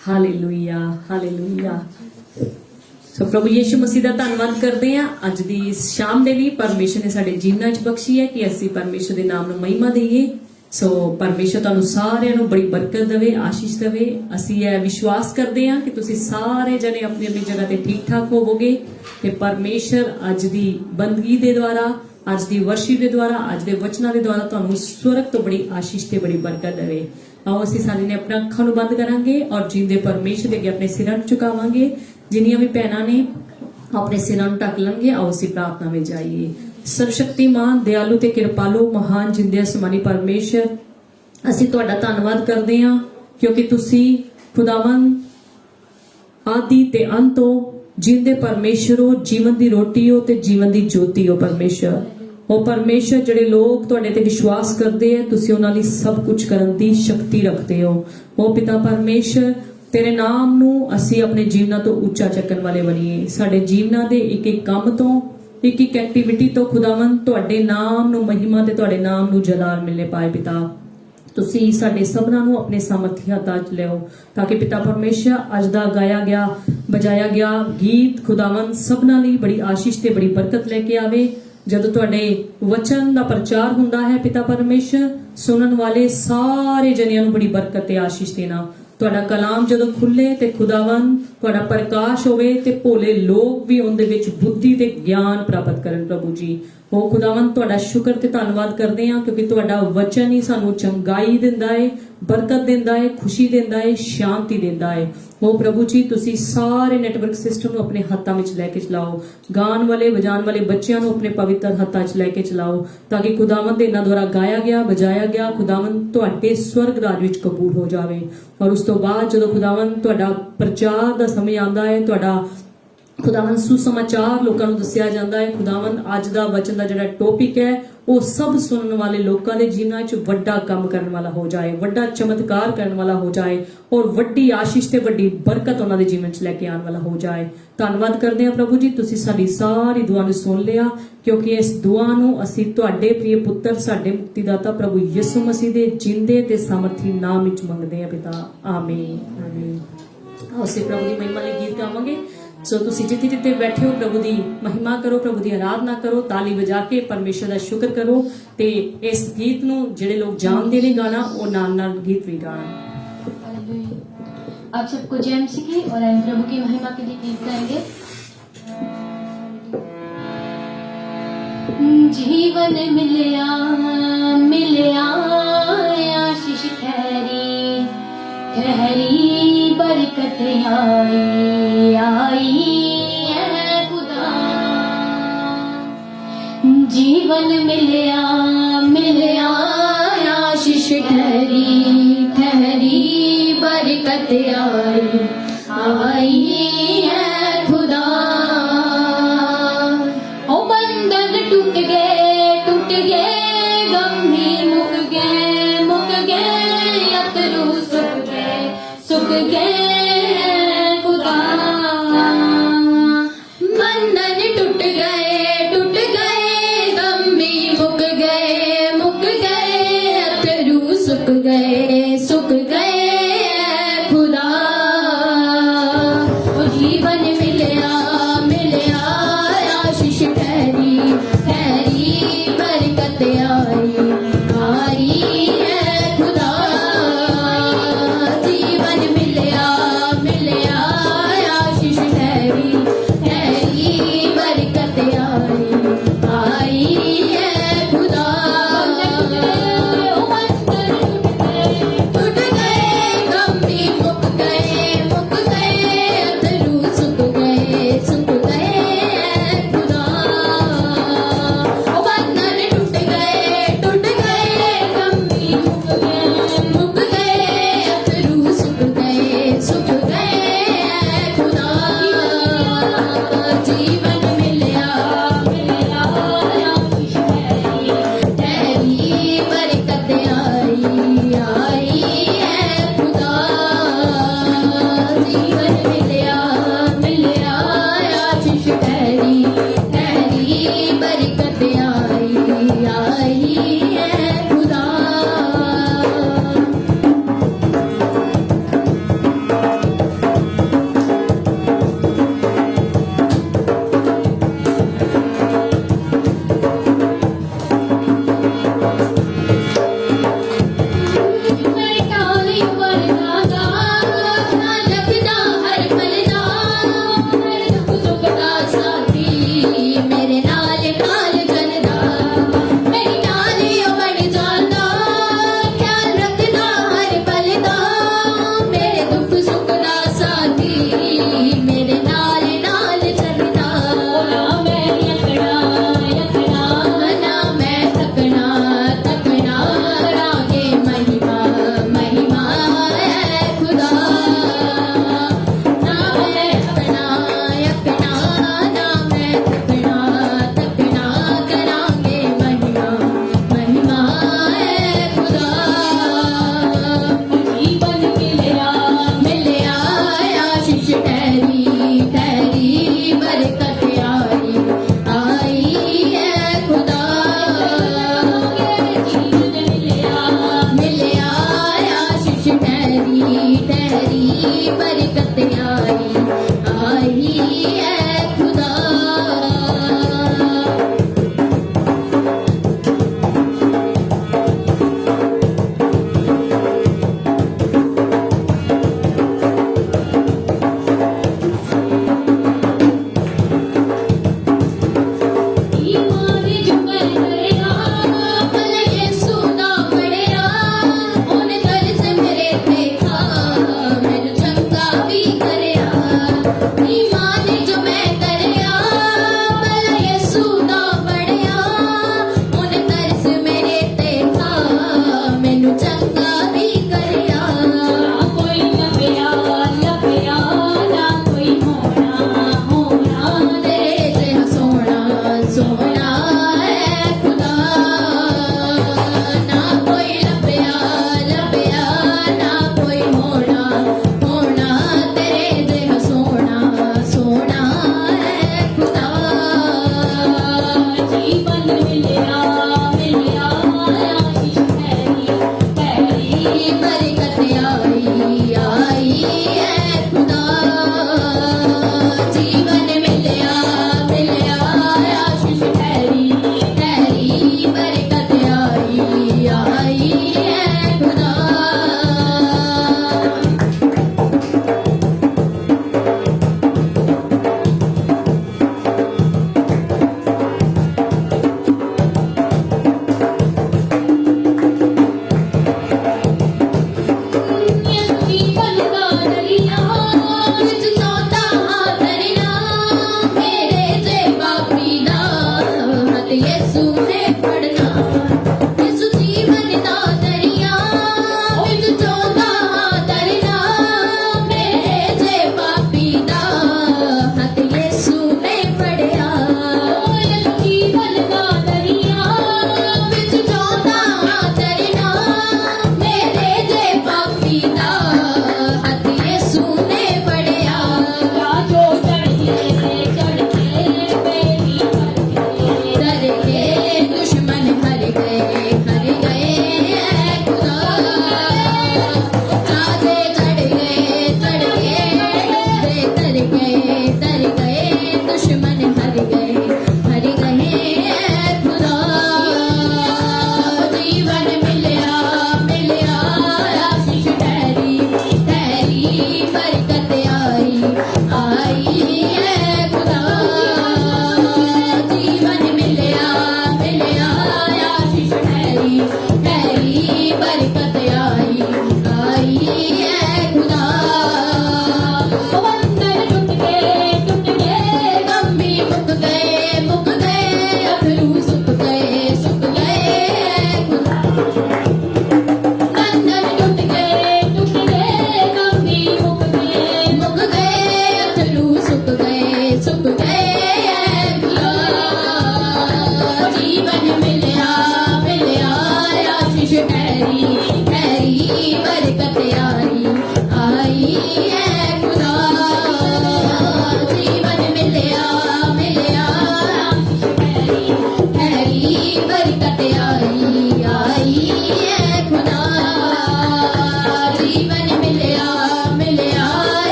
Hallelujah hallelujah. ਸੋ ਪ੍ਰਭੂ ਯਿਸੂ ਮਸੀਹ ਦਾ ਧੰਨਵਾਦ ਕਰਦੇ ਹਾਂ ਅੱਜ ਦੀ ਇਸ ਸ਼ਾਮ ਦੇ ਲਈ ਪਰਮੇਸ਼ਰ ਨੇ ਸਾਡੇ ਜੀਵਨਾਂ 'ਚ ਬਖਸ਼ੀ ਹੈ ਕਿ ਅਸੀਂ ਪਰਮੇਸ਼ਰ ਦੇ ਨਾਮ ਨੂੰ ਮਹਿਮਾ ਦੇਈਏ। ਸੋ ਪਰਮੇਸ਼ਰ ਤੁਹਾਨੂੰ ਸਾਰਿਆਂ ਨੂੰ ਬੜੀ ਬਰਕਤ ਦੇਵੇ, ਆਸ਼ੀਸ਼ ਦੇਵੇ। ਅਸੀਂ ਇਹ ਵਿਸ਼ਵਾਸ ਕਰਦੇ ਹਾਂ ਕਿ ਤੁਸੀਂ ਸਾਰੇ ਜਣੇ ਆਪਣੀ ਆਪਣੀ ਜਗ੍ਹਾ ਤੇ ਠੀਕ ਠਾਕ ਹੋਵੋਗੇ ਤੇ ਪਰਮੇਸ਼ਰ ਅੱਜ ਦੀ ਬੰਦਗੀ ਦੇ ਦੁਆਰਾ, ਅੱਜ ਦੀ ਵਰਸ਼ਿਪ ਦੇ ਦੁਆਰਾ, ਅੱਜ ਦੇ ਵਚਨਾਂ ਦੇ ਦੁਆਰਾ ਤੁਹਾਨੂੰ ਸਵਰਗ ਤੋਂ ਬੜੀ ਆਸ਼ੀਸ਼ ਤੇ ਬੜੀ ਬਰਕਤ ਦੇਵੇ। ਆਓ ਅਸੀਂ ਸਾਰੇ ਨੇ ਆਪਣਾ ਅੱਖਾਂ ਨੂੰ ਬੰਦ ਕਰਾਂਗੇ ਔਰ ਜੀਂਦੇ ਪਰਮੇਸ਼ਰ ਦੇ ਅੱਗੇ ਆਪਣੇ ਸਿਰਾਂ ਨੂੰ ਝੁਕਾਵਾਂਗੇ। ਜਿੰਨੀਆਂ ਵੀ ਭੈਣਾਂ ਨੇ ਆਪਣੇ ਸਿਰਾਂ ਨੂੰ ਢੱਕ ਲੈਣਗੇ। ਆਓ ਅਸੀਂ ਪ੍ਰਾਰਥਨਾ ਵਿੱਚ ਜਾਈਏ। ਸਰਵਸ਼ਕਤੀਮਾਨ, ਦਿਆਲੂ ਤੇ ਕਿਰਪਾਲੂ, ਮਹਾਨ ਜਿੰਦੇ ਅਸਮਾਨੀ ਪਰਮੇਸ਼ਰ, ਅਸੀਂ ਤੁਹਾਡਾ ਧੰਨਵਾਦ ਕਰਦੇ ਹਾਂ ਕਿਉਂਕਿ ਤੁਸੀਂ ਖੁਦਾਵੰਦ ਆਦਿ ਤੇ ਅੰਤ ਹੋ, ਜਿੰਦੇ ਪਰਮੇਸ਼ਰ ਹੋ, ਜੀਵਨ ਦੀ ਰੋਟੀ ਹੋ ਤੇ ਜੀਵਨ ਦੀ ਜੋਤੀ ਹੋ। ਪਰਮੇਸ਼ਰ ਉਹ ਪਰਮੇਸ਼ਰ ਜਿਹੜੇ ਲੋਕ ਤੁਹਾਡੇ ਤੇ ਵਿਸ਼ਵਾਸ ਕਰਦੇ ਆ, ਤੁਸੀਂ ਉਹਨਾਂ ਲਈ ਸਭ ਕੁਝ ਕਰਨ ਦੀ ਸ਼ਕਤੀ ਰੱਖਦੇ ਹੋ। ਉਹ ਪਿਤਾ ਪਰਮੇਸ਼ਰ, ਤੇਰੇ ਨਾਮ ਨੂੰ ਅਸੀਂ ਆਪਣੇ ਜੀਵਨਾਂ ਤੋਂ ਉੱਚਾ ਚੱਕਣ ਵਾਲੇ ਬਣੀਏ। ਸਾਡੇ ਜੀਵਨਾਂ ਦੇ ਇੱਕ ਇੱਕ ਕੰਮ ਤੋਂ, ਇੱਕ ਇੱਕ ਐਕਟੀਵਿਟੀ ਤੋਂ ਖੁਦਾਵੰਦ ਤੁਹਾਡੇ ਨਾਮ ਨੂੰ ਮਹਿਮਾ ਤੇ ਤੁਹਾਡੇ ਨਾਮ ਨੂੰ ਜਲਾਲ ਮਿਲਨੇ ਪਾਏ। ਪਿਤਾ ਤੁਸੀਂ ਸਾਡੇ ਸਭਨਾਂ ਨੂੰ ਆਪਣੇ ਸਾਮਰਥੀ ਹੱਥਾਂ 'ਚ ਲਿਓ ਤਾਂ ਕਿ ਪਿਤਾ ਪਰਮੇਸ਼ਰ ਅੱਜ ਦਾ ਗਾਇਆ ਗਿਆ, ਬਜਾਇਆ ਗਿਆ ਗੀਤ ਖੁਦਾਵੰਦ ਸਭਨਾਂ ਲਈ ਬੜੀ ਆਸ਼ੀਸ਼ ਤੇ ਬੜੀ ਬਰਕਤ ਲੈ ਕੇ ਆਵੇ। ਜਦੋਂ ਤੁਹਾਡੇ ਵਚਨ ਦਾ ਪ੍ਰਚਾਰ ਹੁੰਦਾ ਹੈ ਪਿਤਾ ਪਰਮੇਸ਼ਰ, ਸੁਣਨ ਵਾਲੇ ਸਾਰੇ ਜਨਿਆਂ ਨੂੰ ਬੜੀ ਬਰਕਤ ਤੇ ਆਸ਼ੀਸ਼ ਦੇਣਾ। ਤੁਹਾਡਾ ਕਲਾਮ ਜਦੋਂ ਖੁੱਲੇ ਤੇ ਖੁਦਾਵੰਦ ਤੁਹਾਡਾ ਪ੍ਰਕਾਸ਼ ਹੋਵੇ ਤੇ ਭੋਲੇ ਲੋਕ ਵੀ ਉਹਦੇ ਵਿੱਚ ਬੁੱਧੀ ਤੇ ਗਿਆਨ ਪ੍ਰਾਪਤ ਕਰਨ। ਪ੍ਰਭੂ ਜੀ ਉਹ ਖੁਦਾਵੰਦ ਤੁਹਾਡਾ ਸ਼ੁਕਰ ਤੇ ਧੰਨਵਾਦ ਕਰਦੇ ਹਾਂ ਕਿਉਂਕਿ ਤੁਹਾਡਾ ਵਚਨ ਹੀ ਸਾਨੂੰ ਚੰਗਾਈ ਦਿੰਦਾ ਹੈ, ਬਰਕਤ ਦਿੰਦਾ ਹੈ, ਖੁਸ਼ੀ ਦਿੰਦਾ ਹੈ, ਸ਼ਾਂਤੀ ਦਿੰਦਾ ਹੈ। ਉਹ ਪ੍ਰਭੂ ਜੀ ਤੁਸੀਂ ਸਾਰੇ ਨੈਟਵਰਕ ਸਿਸਟਮ ਨੂੰ ਆਪਣੇ ਹੱਥਾਂ ਵਿੱਚ ਲੈ ਕੇ ਚਲਾਓ। ਗਾਣ ਵਾਲੇ ਵਜਾਣ ਵਾਲੇ ਬੱਚਿਆਂ ਨੂੰ ਆਪਣੇ ਪਵਿੱਤਰ ਹੱਥਾਂ 'ਚ ਲੈ ਕੇ ਚਲਾਓ ਤਾਂ ਕਿ ਖੁਦਾਵੰਦ ਇਹਨਾਂ ਦੁਆਰਾ ਗਾਇਆ ਗਿਆ, ਬਜਾਇਆ ਗਿਆ ਖੁਦਾਵੰਦ ਤੁਹਾਡੇ ਸਵਰਗ ਰਾਜ ਵਿੱਚ ਕਬੂਲ ਹੋ ਜਾਵੇ। ਔਰ ਉਸ ਤੋਂ ਬਾਅਦ ਜਦੋਂ ਖੁਦਾਵੰਦ ਤੁਹਾਡਾ ਪ੍ਰਚਾਰ ਦਾ ਸਮੇਂ ਆਉਂਦਾ ਹੈ, ਤੁਹਾਡਾ ਖੁਦਾਵੰਦ ਸੁਸਮਾਚਾਰ ਲੋਕਾਂ ਨੂੰ ਦੱਸਿਆ ਜਾਂਦਾ ਹੈ, ਖੁਦਾਵੰਦ ਅੱਜ ਦਾ ਵਚਨ ਦਾ ਜਿਹੜਾ ਟੌਪਿਕ ਹੈ ਉਹ ਸਭ ਸੁਣਨ ਵਾਲੇ ਲੋਕਾਂ ਦੇ ਜੀਵਨਾਂ 'ਚ ਵੱਡਾ ਕੰਮ ਕਰਨ ਵਾਲਾ ਹੋ ਜਾਏ, ਵੱਡਾ ਚਮਤਕਾਰ ਕਰਨ ਵਾਲਾ ਹੋ ਜਾਏ ਔਰ ਵੱਡੀ ਆਸ਼ੀਸ਼ ਤੇ ਵੱਡੀ ਬਰਕਤ ਉਹਨਾਂ ਦੇ ਜੀਵਨ 'ਚ ਲੈ ਕੇ ਆਉਣ ਵਾਲਾ ਹੋ ਜਾਏ। ਧੰਨਵਾਦ ਕਰਦੇ ਹਾਂ ਪ੍ਰਭੂ ਜੀ, ਤੁਸੀਂ ਸਾਡੀ ਸਾਰੀ ਦੁਆ ਨੂੰ ਸੁਣ ਲਿਆ ਕਿਉਂਕਿ ਇਸ ਦੁਆ ਨੂੰ ਅਸੀਂ ਤੁਹਾਡੇ ਪ੍ਰਿਯ ਪੁੱਤਰ, ਸਾਡੇ ਮੁਕਤੀਦਾਤਾ ਪ੍ਰਭੂ ਯਿਸੂ ਮਸੀਹ ਦੇ ਜਿੰਦੇ ਤੇ ਸਮਰਥੀ ਨਾਮ ਵਿੱਚ ਮੰਗਦੇ ਹਾਂ ਪਿਤਾ, ਆਮੀਨ ਆਮੀਨ। ਆਓ ਅਸੀਂ ਪ੍ਰਭੂ ਦੀ ਮਹਿਮਾ ਲਈ ਗੀਤ ਗਾਵਾਂਗੇ। ਸੋ ਤੁਸੀਂ ਜਿੱਥੇ ਜਿੱਥੇ ਬੈਠੇ ਹੋ ਪ੍ਰਭੂ ਦੀ ਮਹਿਮਾ ਕਰੋ, ਪ੍ਰਭੂ ਦੀ ਆਰਾਧਨਾ ਕਰੋ, ਤਾਲੀ ਵਜਾ ਕੇ ਪਰਮੇਸ਼ਰ ਦਾ ਸ਼ੁਕਰ ਕਰੋ ਤੇ ਇਸ ਗੀਤ ਨੂੰ ਜਿਹੜੇ ਲੋਕ ਜਾਣਦੇ ਨੇ ਗਾਣਾ ਉਹ ਨਾਲ ਨਾਲ ਗੀਤ ਵੀ गाएं। आप सबको जय मसीह की और हम प्रभु की महिमा के लिए गीत गाएंगे। जीवन मिलया मिलया आशीष ठहरी ठहरी बरकत आई आई है खुदा। जीवन मिलया मिलया आशीष ठहरी ठहरी बरकत आई है खुदा। ओ बंधन टूट गए गम भी मुक गए अतरू सुख गए खुदा। बंधन टूट गए गम भी मुक गए अतरू सुख गए खुदा। ओ जीवन मिलया मिलया आशीष ठहरी ठहरी बरकत आई है खुदा। जीवन मिलया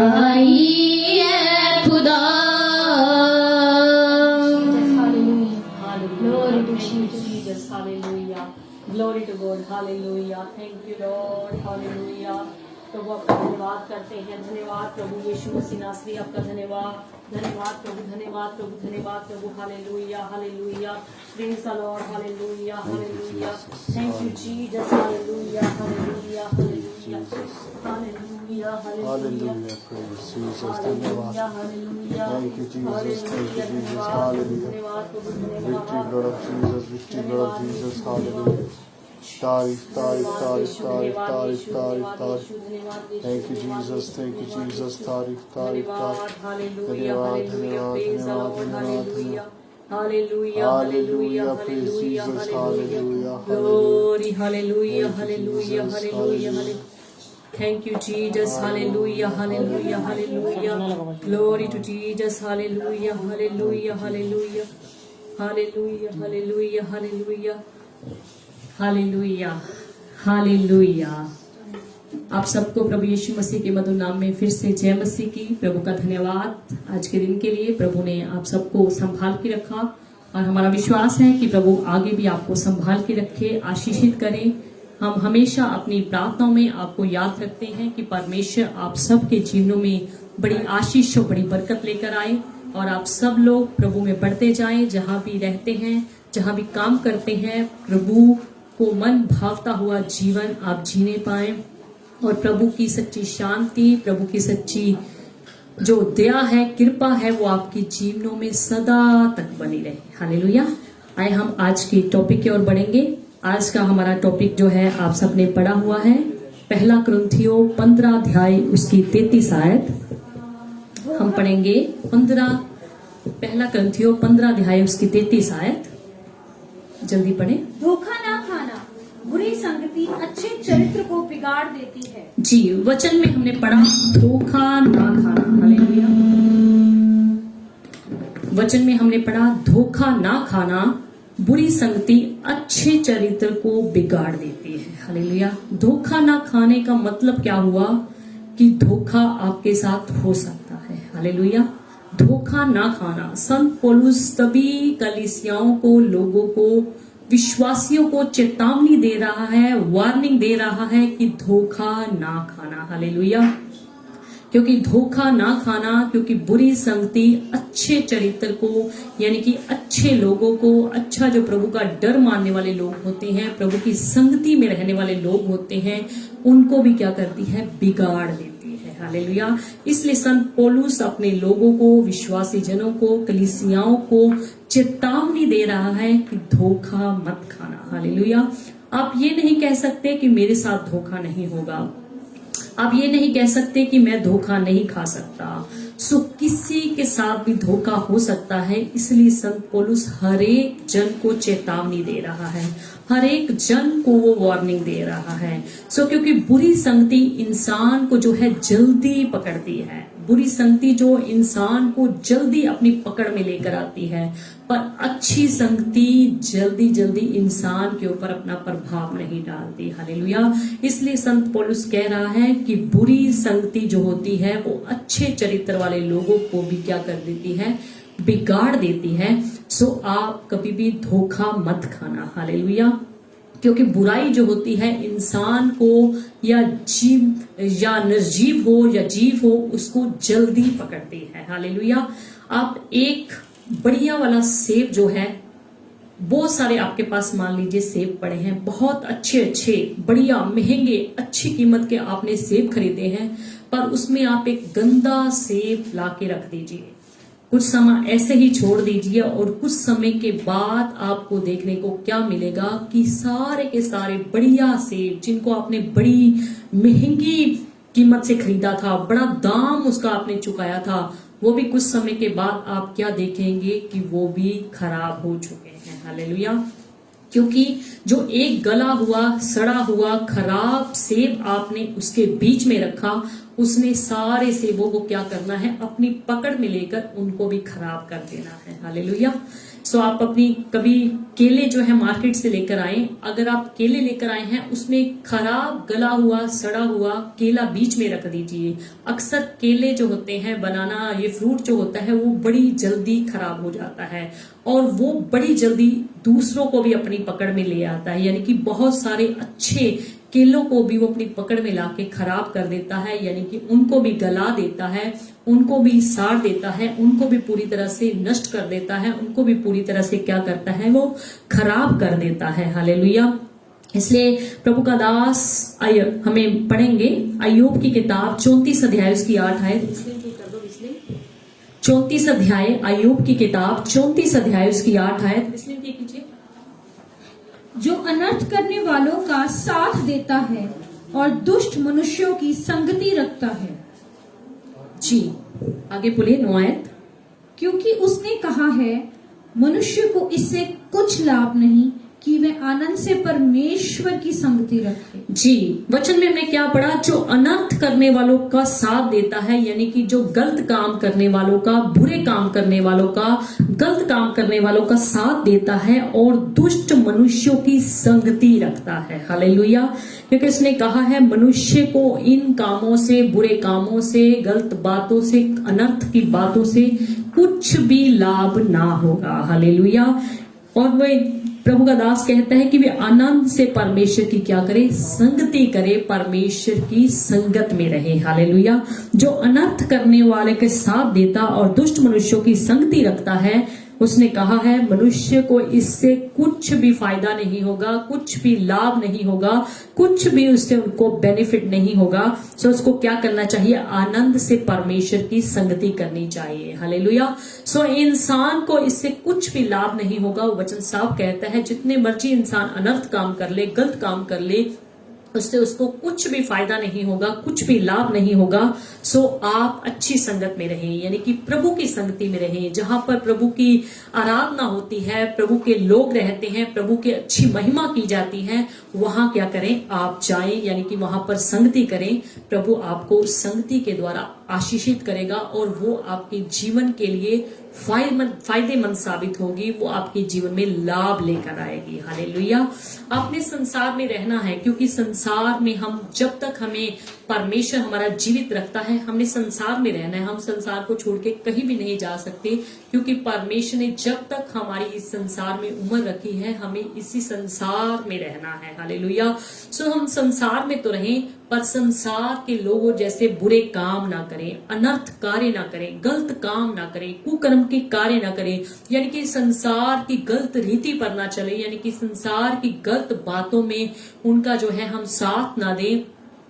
आई है खुदा। Glory to Jesus. Hallelujah. Glory to God. Hallelujah. Thank you Lord. Hallelujah. प्रभु आपका धन्यवाद करते हैं। धन्यवाद प्रभु यीशु मसीह नासरी, आपका धन्यवाद। धन्यवाद प्रभु, धन्यवाद प्रभु, धन्यवाद प्रभु। Hallelujah, hallelujah. Praise the Lord. Hallelujah, hallelujah. Thank you Jesus. Hallelujah, hallelujah, hallelujah. Hallelujah, hallelujah. Praise Jesus. धन्यवाद। Hallelujah. Thank you Jesus. Thank you Jesus. Hallelujah. धन्यवाद प्रभु, Victory धन्यवाद। blood of Jesus. Victory blood of Jesus. Hallelujah. तारीफ तारीफ तारीफ तारीफ तारीफ तारीफ तारीफ। Thank you Jesus. Thank you Jesus. तारीफ तारीफ तारीफ। धन्यवाद धन्यवाद धन्यवाद धन्यवाद। Hallelujah, hallelujah, Praise hallelujah, Jesus. hallelujah. Hallelujah. Glory, hallelujah, Thank you, hallelujah, Jesus. hallelujah, hallelujah. Thank you, Jesus. Hallelujah, hallelujah, hallelujah. Glory to Jesus. Hallelujah, hallelujah, hallelujah. Hallelujah, hallelujah, hallelujah. Hallelujah, hallelujah. आप सबको प्रभु यीशु मसीह के मधुर नाम में फिर से जय मसीह की। प्रभु का धन्यवाद आज के दिन के लिए। प्रभु ने आप सबको संभाल के रखा और हमारा विश्वास है कि प्रभु आगे भी आपको संभाल के रखे, आशीषित करें। हम हमेशा अपनी प्रार्थनाओं में आपको याद रखते हैं कि परमेश्वर आप सबके जीवनों में बड़ी आशीष और बड़ी बरकत लेकर आए और आप सब लोग प्रभु में बढ़ते जाएं। जहां भी रहते हैं, जहां भी काम करते हैं, प्रभु को मन भावता हुआ जीवन आप जीने पाएं और प्रभु की सच्ची शांति, प्रभु की सच्ची जो दया है, कृपा है, वो आपके जीवनों में सदा तक बनी रहे। हालेलुया। आए हम आज के टॉपिक की ओर बढ़ेंगे। आज का हमारा टॉपिक जो है आप सबने पढ़ा हुआ है, पहला कुरिन्थियों 15 अध्याय उसकी 33 आयत हम पढ़ेंगे। पहला कुरिन्थियों 15 अध्याय उसकी 33 आयत जल्दी पढ़े। धोखा ना खाना, बुरी संगति अच्छे चरित्र को बिगाड़ देती है। जी, वचन में हमने पढ़ा धोखा ना खाना। हालेलुया। वचन में हमने पढ़ा धोखा ना खाना, बुरी संगति अच्छे चरित्र को बिगाड़ देती है। हालेलुया। धोखा ना खाने का मतलब क्या हुआ कि धोखा आपके साथ हो सकता है। हालेलुया। धोखा ना खाना। संत पौलुस तभी कलीसियाओं को, लोगों को, विश्वासियों को चेतावनी दे रहा है, वार्निंग दे रहा है कि धोखा ना खाना। हालेलुया। क्योंकि धोखा ना खाना, क्योंकि बुरी संगति अच्छे चरित्र को, यानी कि अच्छे लोगों को, अच्छा जो प्रभु का डर मानने वाले लोग होते हैं, प्रभु की संगति में रहने वाले लोग होते हैं, उनको भी क्या करती है, बिगाड़ देती है। हालेलुया। इसलिए संत पौलुस अपने लोगों को, विश्वासी जनों को, कलीसियाओं को चेतावनी दे रहा है कि धोखा मत खाना। हालेलुया। आप ये नहीं कह सकते कि मेरे साथ धोखा नहीं होगा, आप ये नहीं कह सकते कि मैं धोखा नहीं खा सकता। सो किसी के साथ भी धोखा हो सकता है। इसलिए संत पौलुस हर एक जन को चेतावनी दे रहा है, हर एक जन को वो वार्निंग दे रहा है। सो क्योंकि बुरी संगति इंसान को जो है जल्दी पकड़ती है, बुरी संगति जो इंसान को जल्दी अपनी पकड़ में लेकर आती है, पर अच्छी संगति जल्दी जल्दी इंसान के ऊपर अपना प्रभाव नहीं डालती। हालेलुया। इसलिए संत पौलुस कह रहा है कि बुरी संगति जो होती है वो अच्छे चरित्र वाले लोगों को भी क्या कर देती है, बिगाड़ देती है। सो आप कभी भी धोखा मत खाना। हालेलुया। क्योंकि बुराई जो होती है इंसान को, या जीव या निर्जीव हो या जीव हो, उसको जल्दी पकड़ती है। हालेलुया। आप एक बढ़िया वाला सेब जो है, बहुत सारे आपके पास मान लीजिए सेब पड़े हैं, बहुत अच्छे अच्छे बढ़िया महंगे अच्छी कीमत के आपने सेब खरीदे हैं, पर उसमें आप एक गंदा सेब लाके रख दीजिए, कुछ समय ऐसे ही छोड़ दीजिए और कुछ समय के बाद आपको देखने को क्या मिलेगा कि सारे के सारे बढ़िया सेब जिनको आपने बड़ी महंगी कीमत से खरीदा था, बड़ा दाम उसका आपने चुकाया था, वो भी कुछ समय के बाद आप क्या देखेंगे कि वो भी खराब हो चुके हैं। हालेलुया। क्योंकि जो एक गला हुआ सड़ा हुआ खराब सेब आपने उसके बीच में रखा, उसने सारे सेबों को क्या करना है, अपनी पकड़ में लेकर उनको भी खराब कर देना है। हालेलुया। सो आप अपनी कभी केले जो है मार्केट से लेकर आए, अगर आप केले लेकर आए हैं उसमें खराब गला हुआ सड़ा हुआ केला बीच में रख दीजिए। अक्सर केले जो होते हैं, बनाना, ये फ्रूट जो होता है वो बड़ी जल्दी खराब हो जाता है और वो बड़ी जल्दी दूसरों को भी अपनी पकड़ में ले आता है, यानी कि बहुत सारे अच्छे केलों को भी वो अपनी पकड़ में लाके खराब कर देता है, यानी कि उनको भी गला देता है, उनको भी साड़ देता है, उनको भी पूरी तरह से नष्ट कर देता है, उनको भी पूरी तरह से क्या करता है, वो खराब कर देता है। हालेलुया। इसलिए प्रभु का दास हमें पढ़ेंगे अय्यूब की किताब 34 अध्याय उसकी 8 आयत। 34 अध्याय अय्यूब की किताब 34 अध्याय उसकी 8 आयत कीजिए। जो अनर्थ करने वालों का साथ देता है और दुष्ट मनुष्यों की संगति रखता है। जी आगे बोलिए 9 आयत। क्योंकि उसने कहा है, मनुष्य को इससे कुछ लाभ नहीं कि वह आनंद से परमेश्वर की संगति रखे। जी वचन में हमने क्या पढ़ा, जो अनर्थ करने वालों का साथ देता है, यानी कि जो गलत काम करने वालों का, बुरे काम करने वालों का, गलत काम करने वालों का साथ देता है और दुष्ट मनुष्यों की संगति रखता है। हालेलुया। क्योंकि उसने कहा है मनुष्य को इन कामों से, बुरे कामों से, गलत बातों से, अनर्थ की बातों से कुछ भी लाभ ना होगा। हालेलुया। और वह प्रभु का दास कहता है कि वे आनंद से परमेश्वर की क्या करे, संगति करे, परमेश्वर की संगत में रहे। हालेलुया। जो अनर्थ करने वाले के साथ देता और दुष्ट मनुष्यों की संगति रखता है, उसने कहा है मनुष्य को इससे कुछ भी फायदा नहीं होगा, कुछ भी लाभ नहीं होगा, कुछ भी उससे उनको बेनिफिट नहीं होगा। सो उसको क्या करना चाहिए, आनंद से परमेश्वर की संगति करनी चाहिए। हालेलुया। सो इंसान को इससे कुछ भी लाभ नहीं होगा। वो वचन साफ कहता है जितने मर्जी इंसान अनर्थ काम कर ले, गलत काम कर ले, उससे उसको कुछ भी फायदा नहीं होगा, कुछ भी लाभ नहीं होगा। सो आप अच्छी संगत में रहें, यानी कि प्रभु की संगति में रहें, जहां पर प्रभु की आराधना होती है, प्रभु के लोग रहते हैं, प्रभु की अच्छी महिमा की जाती है, वहां क्या करें, आप जाएं, यानी कि वहां पर संगति करें। प्रभु आपको संगति के द्वारा आशीषित करेगा और वो आपके जीवन के लिए फायदेमंद साबित होगी, वो आपके जीवन में लाभ लेकर आएगी। हालेलुया। आपने संसार में रहना है, क्योंकि संसार में हम जब तक हमें परमेश्वर हमारा जीवित रखता है, हमने संसार में रहना है। हम संसार को छोड़ के कहीं भी नहीं जा सकते, क्योंकि परमेश्वर ने जब तक हमारी इस संसार में उम्र रखी है, हमें इसी संसार में रहना है। हालेलुया। सो हम संसार में तो रहें, पर संसार के लोगों जैसे बुरे काम ना करें, अनर्थ कार्य ना करें, गलत काम ना करें, कुकर्म के कार्य ना करें, यानी कि संसार की गलत रीति पर ना चले, यानी कि संसार की गलत बातों में उनका जो है हम साथ ना दें,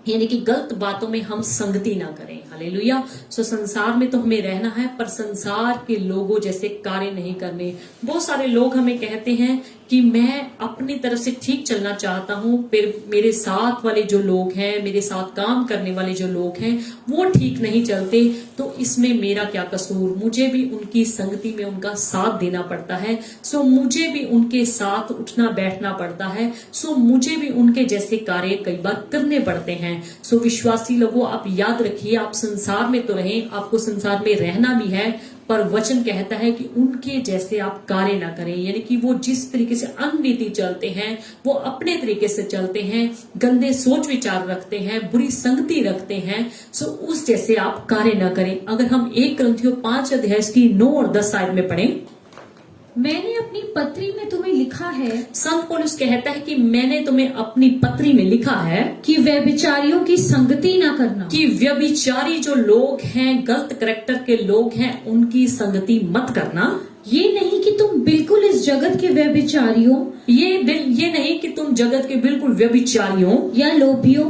यानी कि गलत बातों में हम संगति ना करें। हालेलुया। सो संसार में तो हमें रहना है, पर संसार के लोगों जैसे कार्य नहीं करने। बहुत सारे लोग हमें कहते हैं कि मैं अपनी तरफ से ठीक चलना चाहता हूं, फिर मेरे साथ वाले जो लोग हैं, मेरे साथ काम करने वाले जो लोग हैं, वो ठीक नहीं चलते, तो इसमें मेरा क्या कसूर, मुझे भी उनकी संगति में उनका साथ देना पड़ता है। सो मुझे भी उनके साथ उठना बैठना पड़ता है। सो मुझे भी उनके जैसे कार्य कई बार करने पड़ते हैं। सो विश्वासी लोगों, आप याद रखिए, आप संसार में तो रहें, आपको संसार में रहना भी है, पर वचन कहता है कि उनके जैसे आप कार्य ना करें, यानी कि वो जिस तरीके से अनरीति चलते हैं, वो अपने तरीके से चलते हैं, गंदे सोच विचार रखते हैं, बुरी संगति रखते हैं, सो उस जैसे आप कार्य ना करें। अगर हम 1 कुरिन्थियों 5 अध्याय की 9 और 10 आयत में पढ़ें, मैंने अपनी पत्री में तुम्हें लिखा है, संत पौलुस कहता है कि मैंने तुम्हें अपनी पत्री में लिखा है कि व्यभिचारियों की संगति ना करना, कि व्यभिचारी जो लोग हैं, गलत कैरेक्टर के लोग हैं, उनकी संगति मत करना। ये नहीं कि तुम बिल्कुल इस जगत के व्यभिचारियों, ये नहीं कि तुम जगत के बिल्कुल व्यभिचारियों या लोभियों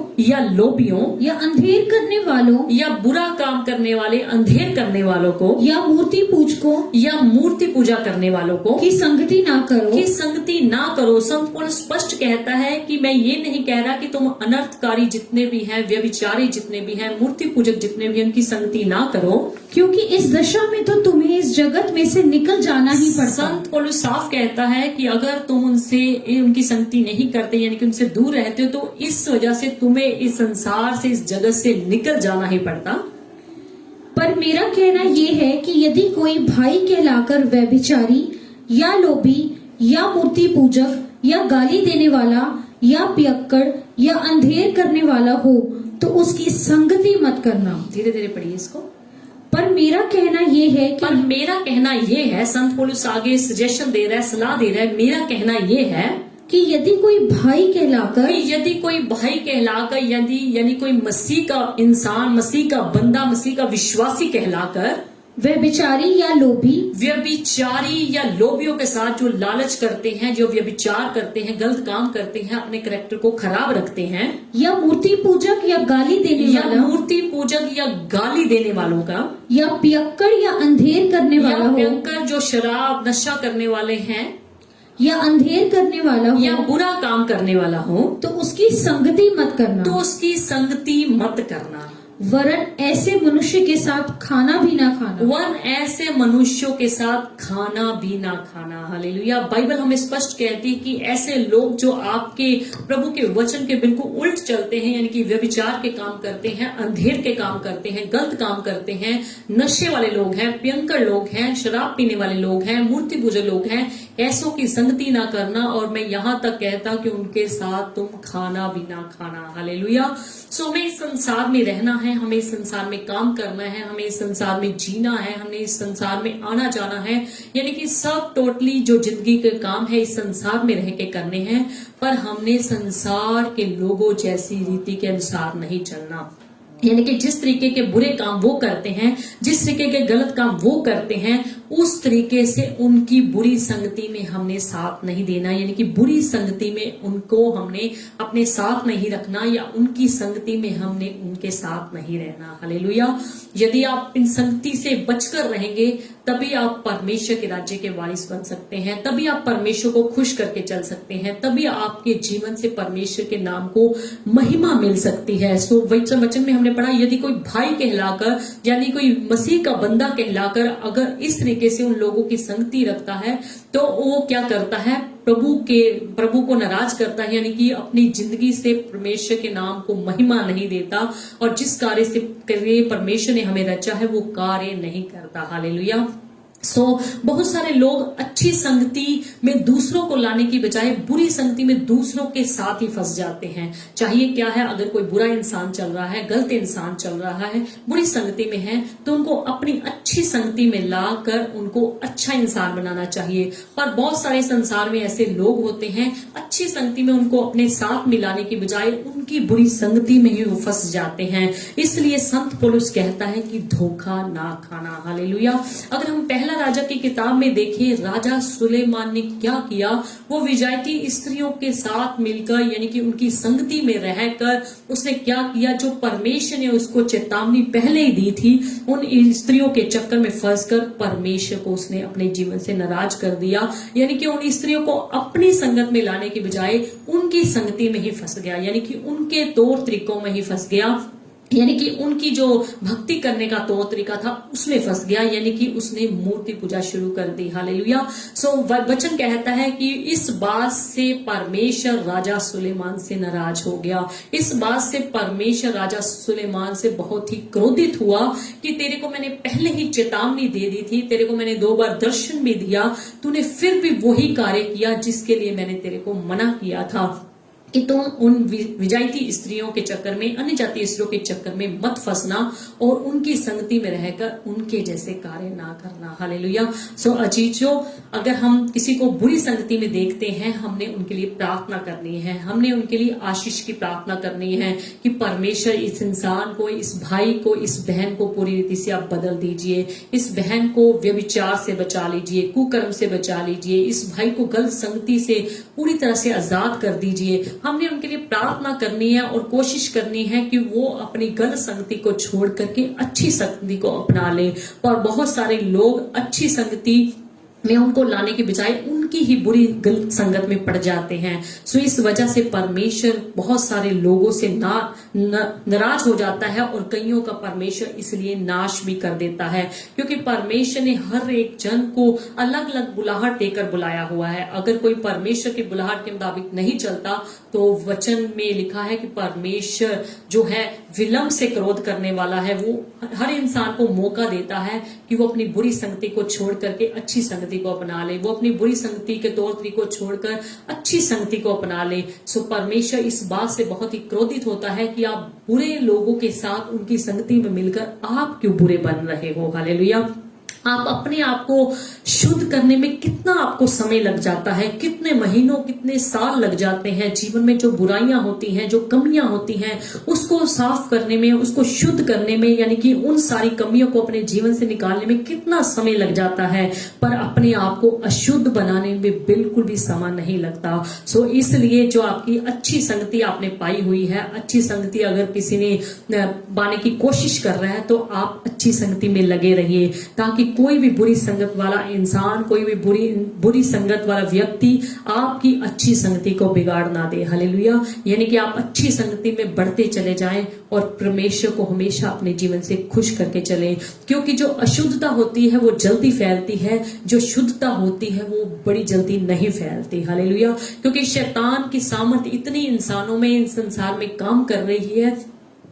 या अंधेर करने वालों, या बुरा काम करने वाले, अंधेर करने वालों को, या मूर्ति पूजकों, या मूर्ति पूजा करने वालों को की संगति ना करो, की संगति ना करो। संत पौलुस स्पष्ट कहता है कि मैं ये नहीं कह रहा कि तुम अनर्थकारी जितने भी हैं, व्यभिचारी जितने भी हैं, मूर्ति पूजक जितने भी हैं, उनकी संगति ना करो, क्योंकि इस दशा में तो तुम्हें इस जगत में से निकल जाना ही पड़ता संत पौलुस साफ कहता है कि अगर तुम उनकी संगति नहीं करते यानी कि उनसे दूर रहते हो तो इस वजह से तुम्हें इस संसार से, इस जगत से निकल जाना ही पड़ता। पर मेरा कहना यह है कि यदि कोई भाई कहलाकर व्यभिचारी या लोभी या मूर्ति पूजक या गाली देने वाला या पियक्कड़ या अंधेर करने वाला हो तो उसकी संगति मत करना। धीरे धीरे पढ़िए इसको। पर मेरा कहना यह है कि पर मेरा कहना ये है, संत पौलुस आगे सजेशन दे रहा है, सलाह दे रहा है। मेरा कहना ये है कि यदि कोई भाई कहलाकर यानी कोई मसीह का इंसान, मसीह का बंदा, मसीह का विश्वासी कहलाकर व्यभिचारी या लोभियों के साथ जो लालच करते हैं, जो व्यभिचार करते हैं, गलत काम करते हैं, अपने करैक्टर को खराब रखते हैं, या मूर्ति पूजक या गाली देने वालों का, या पियक्कड़ या अंधेर करने वाला हो, पियक्कड़ जो शराब नशा करने वाले हैं, या अंधेर करने वाला हो, या बुरा काम करने वाला हो, तो उसकी संगति मत करना। वरन ऐसे मनुष्य के साथ खाना भी ना खाना। हालेलुया। बाइबल हमें स्पष्ट कहती है कि ऐसे लोग जो आपके प्रभु के वचन के बिल्कुल उल्ट चलते हैं, यानी कि व्यभिचार के काम करते हैं, अंधेर के काम करते हैं, गलत काम करते हैं, नशे वाले लोग हैं, पियंकर लोग हैं, शराब पीने वाले लोग हैं, मूर्ति पूजक लोग हैं, ऐसों की संगति ना करना। और मैं यहाँ तक कहता कि उनके साथ तुम खाना भी ना खाना। हालेलुया। सो हमें इस संसार में रहना है, हमें इस संसार में काम करना है, हमें इस संसार में जीना है, हमें इस संसार में आना जाना है, यानी कि सब टोटली जो जिंदगी के काम है इस संसार में रह के करने हैं। पर हमने संसार के लोगों जैसी रीति के अनुसार नहीं चलना, यानी कि जिस तरीके के बुरे काम वो करते हैं, जिस तरीके के गलत काम वो करते हैं, उस तरीके से उनकी बुरी संगति में हमने साथ नहीं देना, यानी कि बुरी संगति में उनको हमने अपने साथ नहीं रखना, या उनकी संगति में हमने उनके साथ नहीं रहना। हालेलुया। यदि आप इन संगति से बचकर रहेंगे तभी आप परमेश्वर के राज्य के वारिस बन सकते हैं, तभी आप परमेश्वर को खुश करके चल सकते हैं, तभी आपके जीवन से परमेश्वर के नाम को महिमा मिल सकती है। सो वचन में हमने पढ़ा, यदि कोई भाई कहलाकर यानी कोई मसीह का बंदा कहलाकर अगर इस तरीके से उन लोगों की संगति रखता है तो वो क्या करता है, प्रभु को नाराज करता है, यानी कि अपनी जिंदगी से परमेश्वर के नाम को महिमा नहीं देता, और जिस कार्य से परमेश्वर ने हमें रचा है वो कार्य नहीं करता। हालेलुया। बहुत सारे लोग अच्छी संगति में दूसरों को लाने की बजाय बुरी संगति में दूसरों के साथ ही फंस जाते हैं। चाहिए क्या है, अगर कोई बुरा इंसान चल रहा है, गलत इंसान चल रहा है, बुरी संगति में है, तो उनको अपनी अच्छी संगति में लाकर उनको अच्छा इंसान बनाना चाहिए। पर बहुत सारे संसार में ऐसे लोग होते हैं, अच्छी संगति में उनको अपने साथ मिलाने की बजाय उनकी बुरी संगति में ही वो फंस जाते हैं। इसलिए संत पौलुस कहता है कि धोखा ना खाना। हालेलुया। अगर हम पहला राजा की किताब में देखें, राजा सुलेमान ने क्या किया, वो विजायती स्त्रियों के साथ मिलकर यानी कि उनकी संगति में रहकर उसने क्या किया, जो परमेश्वर ने उसको चेतावनी पहले ही दी थी, उन स्त्रियों के चक्कर में फंसकर परमेश्वर को उसने अपने जीवन से नाराज कर दिया। यानी कि उन स्त्रियों को अपनी संगत में लाने की बजाय उनकी संगति में ही फंस गया, यानी कि उनके तौर तरीकों में ही फंस गया, यानी कि उनकी जो भक्ति करने का तौर तरीका था उसमें फंस गया, यानी कि उसने मूर्ति पूजा शुरू कर दी। हालेलुया। वचन कहता है कि इस बात से परमेश्वर राजा सुलेमान से नाराज हो गया। इस बात से परमेश्वर राजा सुलेमान से बहुत ही क्रोधित हुआ कि तेरे को मैंने पहले ही चेतावनी दे दी थी, तेरे को मैंने 2 बार दर्शन भी दिया, तूने फिर भी वही कार्य किया जिसके लिए मैंने तेरे को मना किया था कि तुम उन विजायती स्त्रियों के चक्कर में, अन्य जातीय स्त्रियों के चक्कर में मत फंसना और उनकी संगति में रहकर उनके जैसे कार्य ना करना। हालेलुया। अजीजों, अगर हम किसी को बुरी संगति में देखते हैं, हमने उनके लिए प्रार्थना करनी है, हमने उनके लिए आशीष की प्रार्थना करनी है कि परमेश्वर इस इंसान को, इस भाई को, इस बहन को पूरी रीति से आप बदल दीजिए, इस बहन को व्यभिचार से बचा लीजिए, कुकर्म से बचा लीजिए, इस भाई को गलत संगति से पूरी तरह से आजाद कर दीजिए। हमने उनके लिए प्रार्थना करनी है और कोशिश करनी है कि वो अपनी गलत संगति को छोड़ करके अच्छी संगति को अपना ले। और बहुत सारे लोग अच्छी संगति में उनको लाने के बजाय उनकी ही बुरी गलत संगत में पड़ जाते हैं। सो इस वजह से परमेश्वर बहुत सारे लोगों से नाराज हो जाता है और कईयों का परमेश्वर इसलिए नाश भी कर देता है, क्योंकि परमेश्वर ने हर एक जन को अलग अलग बुलाहट देकर बुलाया हुआ है। अगर कोई परमेश्वर की बुलाहट के मुताबिक नहीं चलता तो वचन में लिखा है कि परमेश्वर जो है विलंब से क्रोध करने वाला है। वो हर इंसान को मौका देता है कि वो अपनी बुरी संगति को छोड़ करके अच्छी संगति को अपना ले, वो अपनी बुरी संगति के तौर तरीकों को छोड़कर अच्छी संगति को अपना ले। सो परमेश्वर इस बात से बहुत ही क्रोधित होता है कि आप बुरे लोगों के साथ उनकी संगति में मिलकर आप क्यों बुरे बन रहे हो। हालेलुया। आप अपने आप को शुद्ध करने में कितना आपको समय लग जाता है, कितने महीनों कितने साल लग जाते हैं। जीवन में जो बुराइयां होती हैं, जो कमियां होती हैं, उसको साफ करने में, उसको शुद्ध करने में, यानी कि उन सारी कमियों को अपने जीवन से निकालने में कितना समय लग जाता है, पर अपने आप को अशुद्ध बनाने में बिल्कुल भी समय नहीं लगता। सो इसलिए जो आपकी अच्छी संगति आपने पाई हुई है, अच्छी संगति अगर किसी ने पाने की कोशिश कर रहा है तो आप अच्छी संगति में लगे रहिए, ताकि कोई भी बुरी संगत वाला इंसान, कोई भी बुरी संगत वाला व्यक्ति आपकी अच्छी संगति को बिगाड़ ना दे। हालेलुया। यानी कि आप अच्छी संगति में बढ़ते चले जाएं और परमेश्वर को हमेशा अपने जीवन से खुश करके चलें, क्योंकि जो अशुद्धता होती है वो जल्दी फैलती है, जो शुद्धता होती है वो बड़ी जल्दी नहीं फैलती। हालेलुया। क्योंकि शैतान की सामर्थ इतनी इंसानों में, इन संसार में काम कर रही है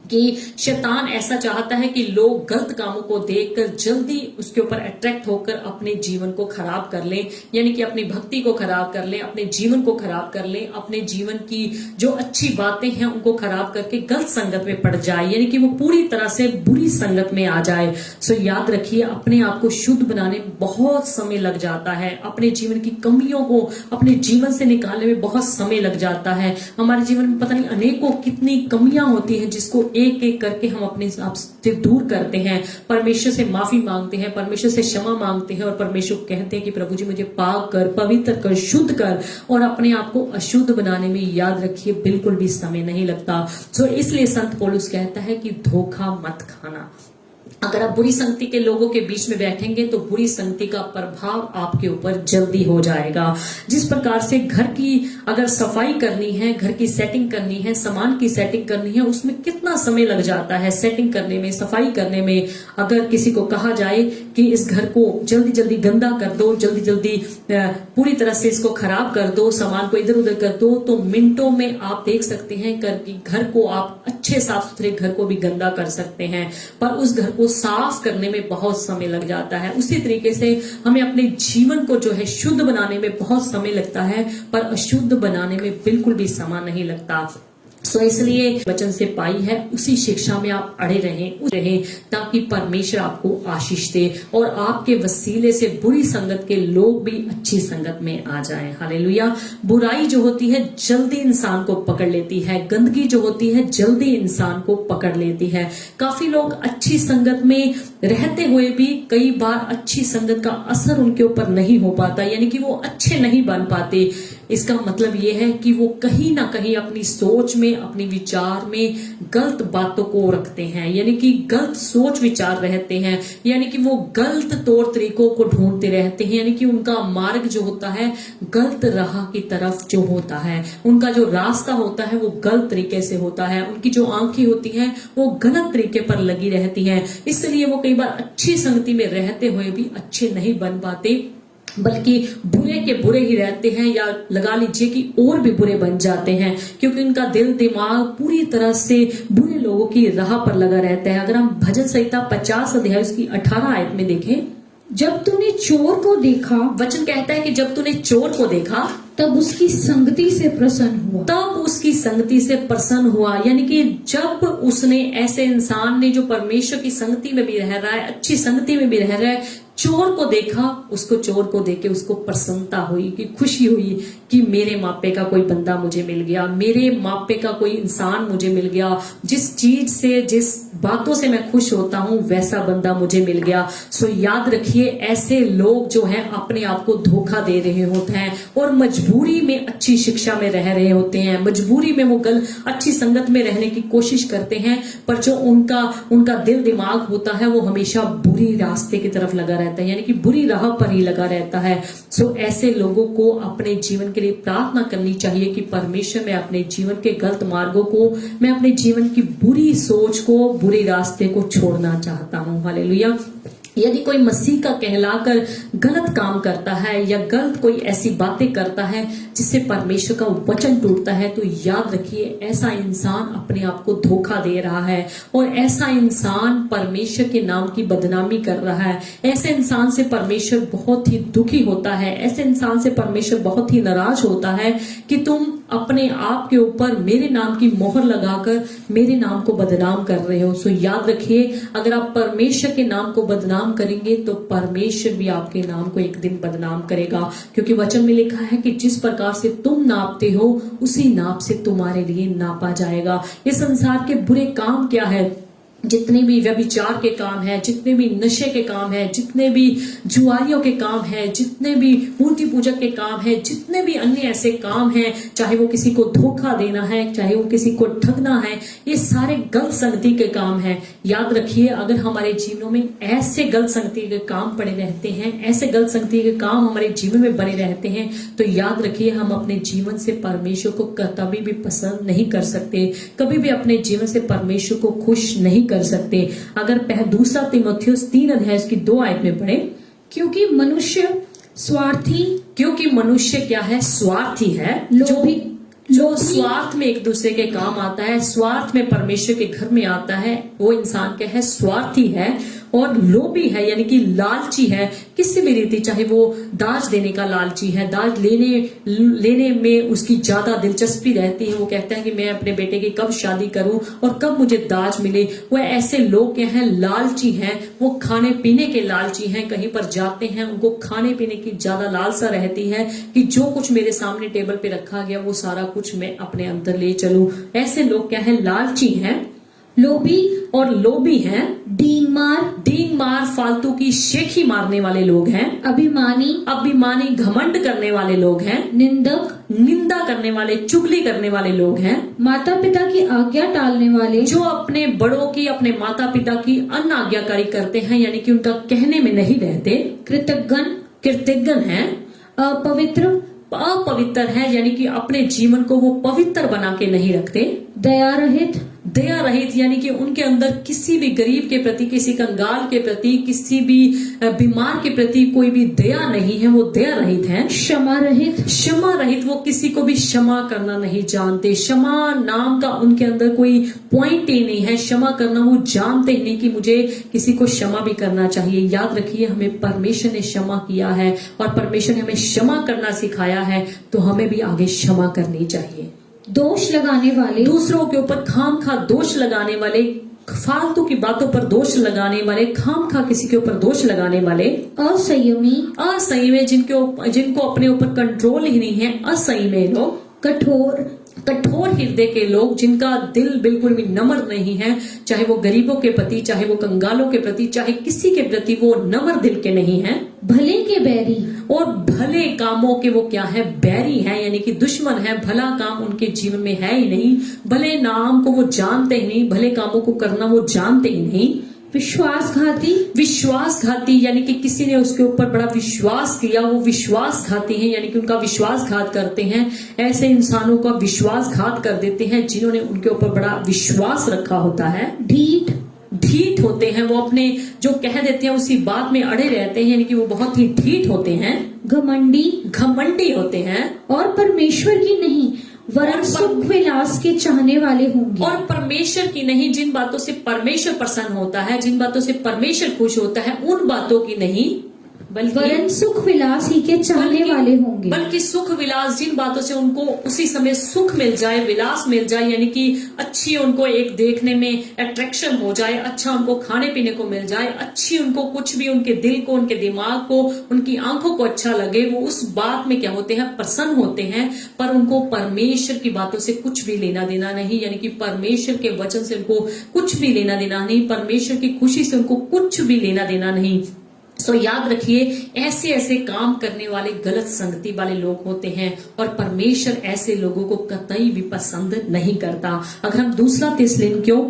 कि शैतान ऐसा चाहता है कि लोग गलत कामों को देखकर जल्दी उसके ऊपर अट्रैक्ट होकर अपने जीवन को खराब कर लें, यानी कि अपनी भक्ति को खराब कर लें, अपने जीवन को खराब कर लें, अपने जीवन की जो अच्छी बातें हैं उनको खराब करके गलत संगत में पड़ जाए, यानी कि वो पूरी तरह से बुरी संगत में आ जाए। सो याद रखिए, अपने आप को शुद्ध बनाने में बहुत समय लग जाता है, अपने जीवन की कमियों को अपने जीवन से निकालने में बहुत समय लग जाता है। हमारे जीवन में पता नहीं अनेकों कितनी कमियां होती हैं जिसको एक एक करके हम अपने आप से दूर करते हैं, परमेश्वर से माफी मांगते हैं, परमेश्वर से क्षमा मांगते हैं और परमेश्वर कहते हैं कि प्रभु जी मुझे पाक कर, पवित्र कर, शुद्ध कर। और अपने आप को अशुद्ध बनाने में याद रखिए बिल्कुल भी समय नहीं लगता। सो इसलिए संत पौलुस कहता है कि धोखा मत खाना। अगर आप बुरी संगति के लोगों के बीच में बैठेंगे तो बुरी संगति का प्रभाव आपके ऊपर जल्दी हो जाएगा। जिस प्रकार से घर की अगर सफाई करनी है, घर की सेटिंग करनी है, सामान की सेटिंग करनी है, उसमें कितना समय लग जाता है सेटिंग करने में, सफाई करने में। अगर किसी को कहा जाए कि इस घर को जल्दी जल्दी गंदा कर दो, जल्दी जल्दी पूरी तरह से इसको खराब कर दो, सामान को इधर उधर कर दो, तो मिनटों में आप देख सकते हैं कि घर को आप अच्छे साफ सुथरे घर को भी गंदा कर सकते हैं, पर उस घर को साफ करने में बहुत समय लग जाता है। उसी तरीके से हमें अपने जीवन को जो है शुद्ध बनाने में बहुत समय लगता है, पर अशुद्ध बनाने में बिल्कुल भी समय नहीं लगता। सो इसलिए वचन से पाई है उसी शिक्षा में आप अड़े रहें ताकि परमेश्वर आपको आशीष दे और आपके वसीले से बुरी संगत के लोग भी अच्छी संगत में आ जाएं। हालेलुया। बुराई जो होती है जल्दी इंसान को पकड़ लेती है, गंदगी जो होती है जल्दी इंसान को पकड़ लेती है। काफी लोग अच्छी संगत में रहते हुए भी कई बार अच्छी संगत का असर उनके ऊपर नहीं हो पाता, यानी कि वो अच्छे नहीं बन पाते। इसका मतलब ये है कि वो कहीं ना कहीं अपनी सोच में, अपने विचार में गलत बातों को रखते हैं, यानी कि गलत सोच विचार रहते हैं, यानी कि वो गलत तौर तरीकों को ढूंढते रहते हैं, यानी कि उनका मार्ग जो होता है गलत राह की तरफ जो होता है, उनका जो रास्ता होता है वो गलत तरीके से होता है, उनकी जो आंखें होती हैं वो गलत तरीके पर लगी रहती हैं। इसलिए वो कई बार अच्छी संगति में रहते हुए भी अच्छे नहीं बन पाते, बल्कि बुरे के बुरे ही रहते हैं, या लगा लीजिए कि और भी बुरे बन जाते हैं, क्योंकि उनका दिल दिमाग पूरी तरह से बुरे लोगों की राह पर लगा रहता है। अगर हम भजन संहिता 50 अध्याय उसकी 18 आयत में देखें, जब तूने चोर को देखा, वचन कहता है कि जब तूने चोर को देखा तब उसकी संगति से प्रसन्न हुआ। तब उसकी संगति से प्रसन्न हुआ, यानी कि जब उसने, ऐसे इंसान ने जो परमेश्वर की संगति में भी रह रहा है, अच्छी संगति में भी रह रहा है, चोर को देखा, उसको चोर को देख के उसको प्रसन्नता हुई, कि खुशी हुई कि मेरे मापे का कोई बंदा मुझे मिल गया, मेरे मापे का कोई इंसान मुझे मिल गया, जिस चीज से, जिस बातों से मैं खुश होता हूँ वैसा बंदा मुझे मिल गया। सो याद रखिए, ऐसे लोग जो हैं अपने आप को धोखा दे रहे होते हैं और मजबूरी में अच्छी शिक्षा में रह रहे होते हैं, मजबूरी में वो अच्छी संगत में रहने की कोशिश करते हैं, पर जो उनका दिल दिमाग होता है वो हमेशा बुरी रास्ते की तरफ लगा रहता है, यानी कि बुरी राह पर ही लगा रहता है। सो ऐसे लोगों को अपने जीवन के लिए प्रार्थना करनी चाहिए कि परमेश्वर, मैं अपने जीवन के गलत मार्गों को, मैं अपने जीवन की बुरी सोच को, बुरी रास्ते को छोड़ना चाहता हूँ। हालेलुया। यदि कोई मसीह का कहलाकर गलत काम करता है या गलत कोई ऐसी बातें करता है जिससे परमेश्वर का वचन टूटता है, तो याद रखिए ऐसा इंसान अपने आप को धोखा दे रहा है और ऐसा इंसान परमेश्वर के नाम की बदनामी कर रहा है। ऐसे इंसान से परमेश्वर बहुत ही दुखी होता है, ऐसे इंसान से परमेश्वर बहुत ही नाराज होता है कि तुम अपने आप के ऊपर मेरे नाम की मोहर लगाकर मेरे नाम को बदनाम कर रहे हो। सो याद रखिए, अगर आप परमेश्वर के नाम को बदनाम करेंगे तो परमेश्वर भी आपके नाम को एक दिन बदनाम करेगा, क्योंकि वचन में लिखा है कि जिस प्रकार से तुम नापते हो उसी नाप से तुम्हारे लिए नापा जाएगा। ये संसार के बुरे काम क्या है? जितने भी व्यभिचार के काम है, जितने भी नशे के काम है, जितने भी जुआरियों के काम है, जितने भी मूर्ति पूजक के काम है, जितने भी अन्य ऐसे काम हैं, चाहे वो किसी को धोखा देना है, चाहे वो किसी को ठगना है, ये सारे गलत संगति के काम है। याद रखिए, अगर हमारे जीवनों में ऐसे गलत संगति के काम पड़े रहते हैं, ऐसे गलत संगति के काम हमारे जीवन में बने रहते हैं, तो याद रखिए हम अपने जीवन से परमेश्वर को कभी भी पसंद नहीं कर सकते, कभी भी अपने जीवन से परमेश्वर को खुश नहीं कर सकते। अगर दूसरा तीमुथियुस 3 अध्याय की 2 आयत में पढ़े, क्योंकि मनुष्य क्या है? स्वार्थी है, जो स्वार्थ में एक दूसरे के काम आता है, स्वार्थ में परमेश्वर के घर में आता है, वो इंसान क्या है? स्वार्थी है और लोभी है, यानी कि लालची है किसी भी रीति, चाहे वो दाज देने का लालची है, दाज लेने में उसकी ज्यादा दिलचस्पी रहती है। वो कहता है कि मैं अपने बेटे की कब शादी करूं और कब मुझे दाज मिले। वो ऐसे लोग क्या हैं? लालची हैं। वो खाने पीने के लालची हैं, कहीं पर जाते हैं उनको खाने पीने की ज्यादा लालसा रहती है कि जो कुछ मेरे सामने टेबल पे रखा गया वो सारा कुछ मैं अपने अंदर ले चलूं। ऐसे लोग क्या है? लालची हैं, लोभी हैं, डींग मार फालतू की शेखी मारने वाले लोग हैं, अभिमानी घमंड करने वाले लोग हैं, निंदा करने वाले, चुगली करने वाले लोग हैं, माता पिता की आज्ञा टालने वाले, जो अपने बड़ों की, अपने माता पिता की अनाज्ञाकारी करते हैं, यानी कि उनका कहने में नहीं रहते, कृतज्ञ हैं, अपवित्र है, यानी कि अपने जीवन को वो पवित्र बना के नहीं रखते, दया रहित, यानी कि उनके अंदर किसी भी गरीब के प्रति, किसी कंगाल के प्रति, किसी भी बीमार के प्रति कोई भी दया नहीं है, वो दया रहित है, क्षमा रहित, वो किसी को भी क्षमा करना नहीं जानते। क्षमा नाम का उनके अंदर कोई पॉइंट ही नहीं है, क्षमा करना वो जानते ही नहीं कि मुझे किसी को क्षमा भी करना चाहिए। याद रखिए, हमें परमेश्वर ने क्षमा किया है और परमेश्वर ने हमें क्षमा करना सिखाया है, तो हमें भी आगे क्षमा करनी चाहिए। दोष लगाने वाले, दूसरों के ऊपर खामखा दोष लगाने वाले, फालतू की बातों पर दोष लगाने वाले, खामखा किसी के ऊपर दोष लगाने वाले, असंयमी, जिनको अपने ऊपर कंट्रोल ही नहीं है, असंयमी लोग, कठोर हृदय के लोग, जिनका दिल बिल्कुल भी नम्र नहीं है, चाहे वो गरीबों के प्रति, चाहे वो कंगालों के प्रति, चाहे किसी के प्रति वो नम्र दिल के नहीं हैं, भले के बैरी, और भले कामों के वो क्या है? बैरी हैं, यानी कि दुश्मन है। भला काम उनके जीवन में है ही नहीं, भले नाम को वो जानते ही नहीं, भले कामों को करना वो जानते ही नहीं। विश्वासघाती, यानी कि किसी ने उसके ऊपर बड़ा विश्वास किया, वो विश्वासघाती हैं, यानी कि उनका विश्वासघात करते हैं। ऐसे इंसानों का विश्वासघात कर देते हैं जिन्होंने उनके ऊपर बड़ा विश्वास रखा होता है। ढीठ होते हैं, वो अपने जो कह देते हैं उसी बात में अड़े रहते हैं, यानी कि वो बहुत ही ढीठ होते हैं। घमंडी होते हैं, और परमेश्वर की नहीं वरन सुख विलास के चाहने वाले होंगे, और परमेश्वर की नहीं, जिन बातों से परमेश्वर प्रसन्न होता है, जिन बातों से परमेश्वर खुश होता है, उन बातों की नहीं, वरन सुख विलास ही के चाहने वाले होंगे। बल्कि सुख विलास, जिन बातों से उनको उसी समय सुख मिल जाए, विलास मिल जाए, यानी कि अच्छी उनको एक देखने में अट्रैक्शन हो जाए, अच्छा उनको खाने पीने को मिल जाए, अच्छी उनको कुछ भी उनके दिल को, उनके दिमाग को, उनकी आंखों को अच्छा लगे, वो उस बात में क्या होते हैं, प्रसन्न होते हैं। पर उनको परमेश्वर की बातों से कुछ भी लेना देना नहीं, यानी कि परमेश्वर के वचन से उनको कुछ भी लेना देना नहीं, परमेश्वर की खुशी से उनको कुछ भी लेना देना नहीं। सो याद रखिए, ऐसे ऐसे काम करने वाले गलत संगति वाले लोग होते हैं और परमेश्वर ऐसे लोगों को कतई भी पसंद नहीं करता। अगर हम दूसरा थिस्सलुनीकियों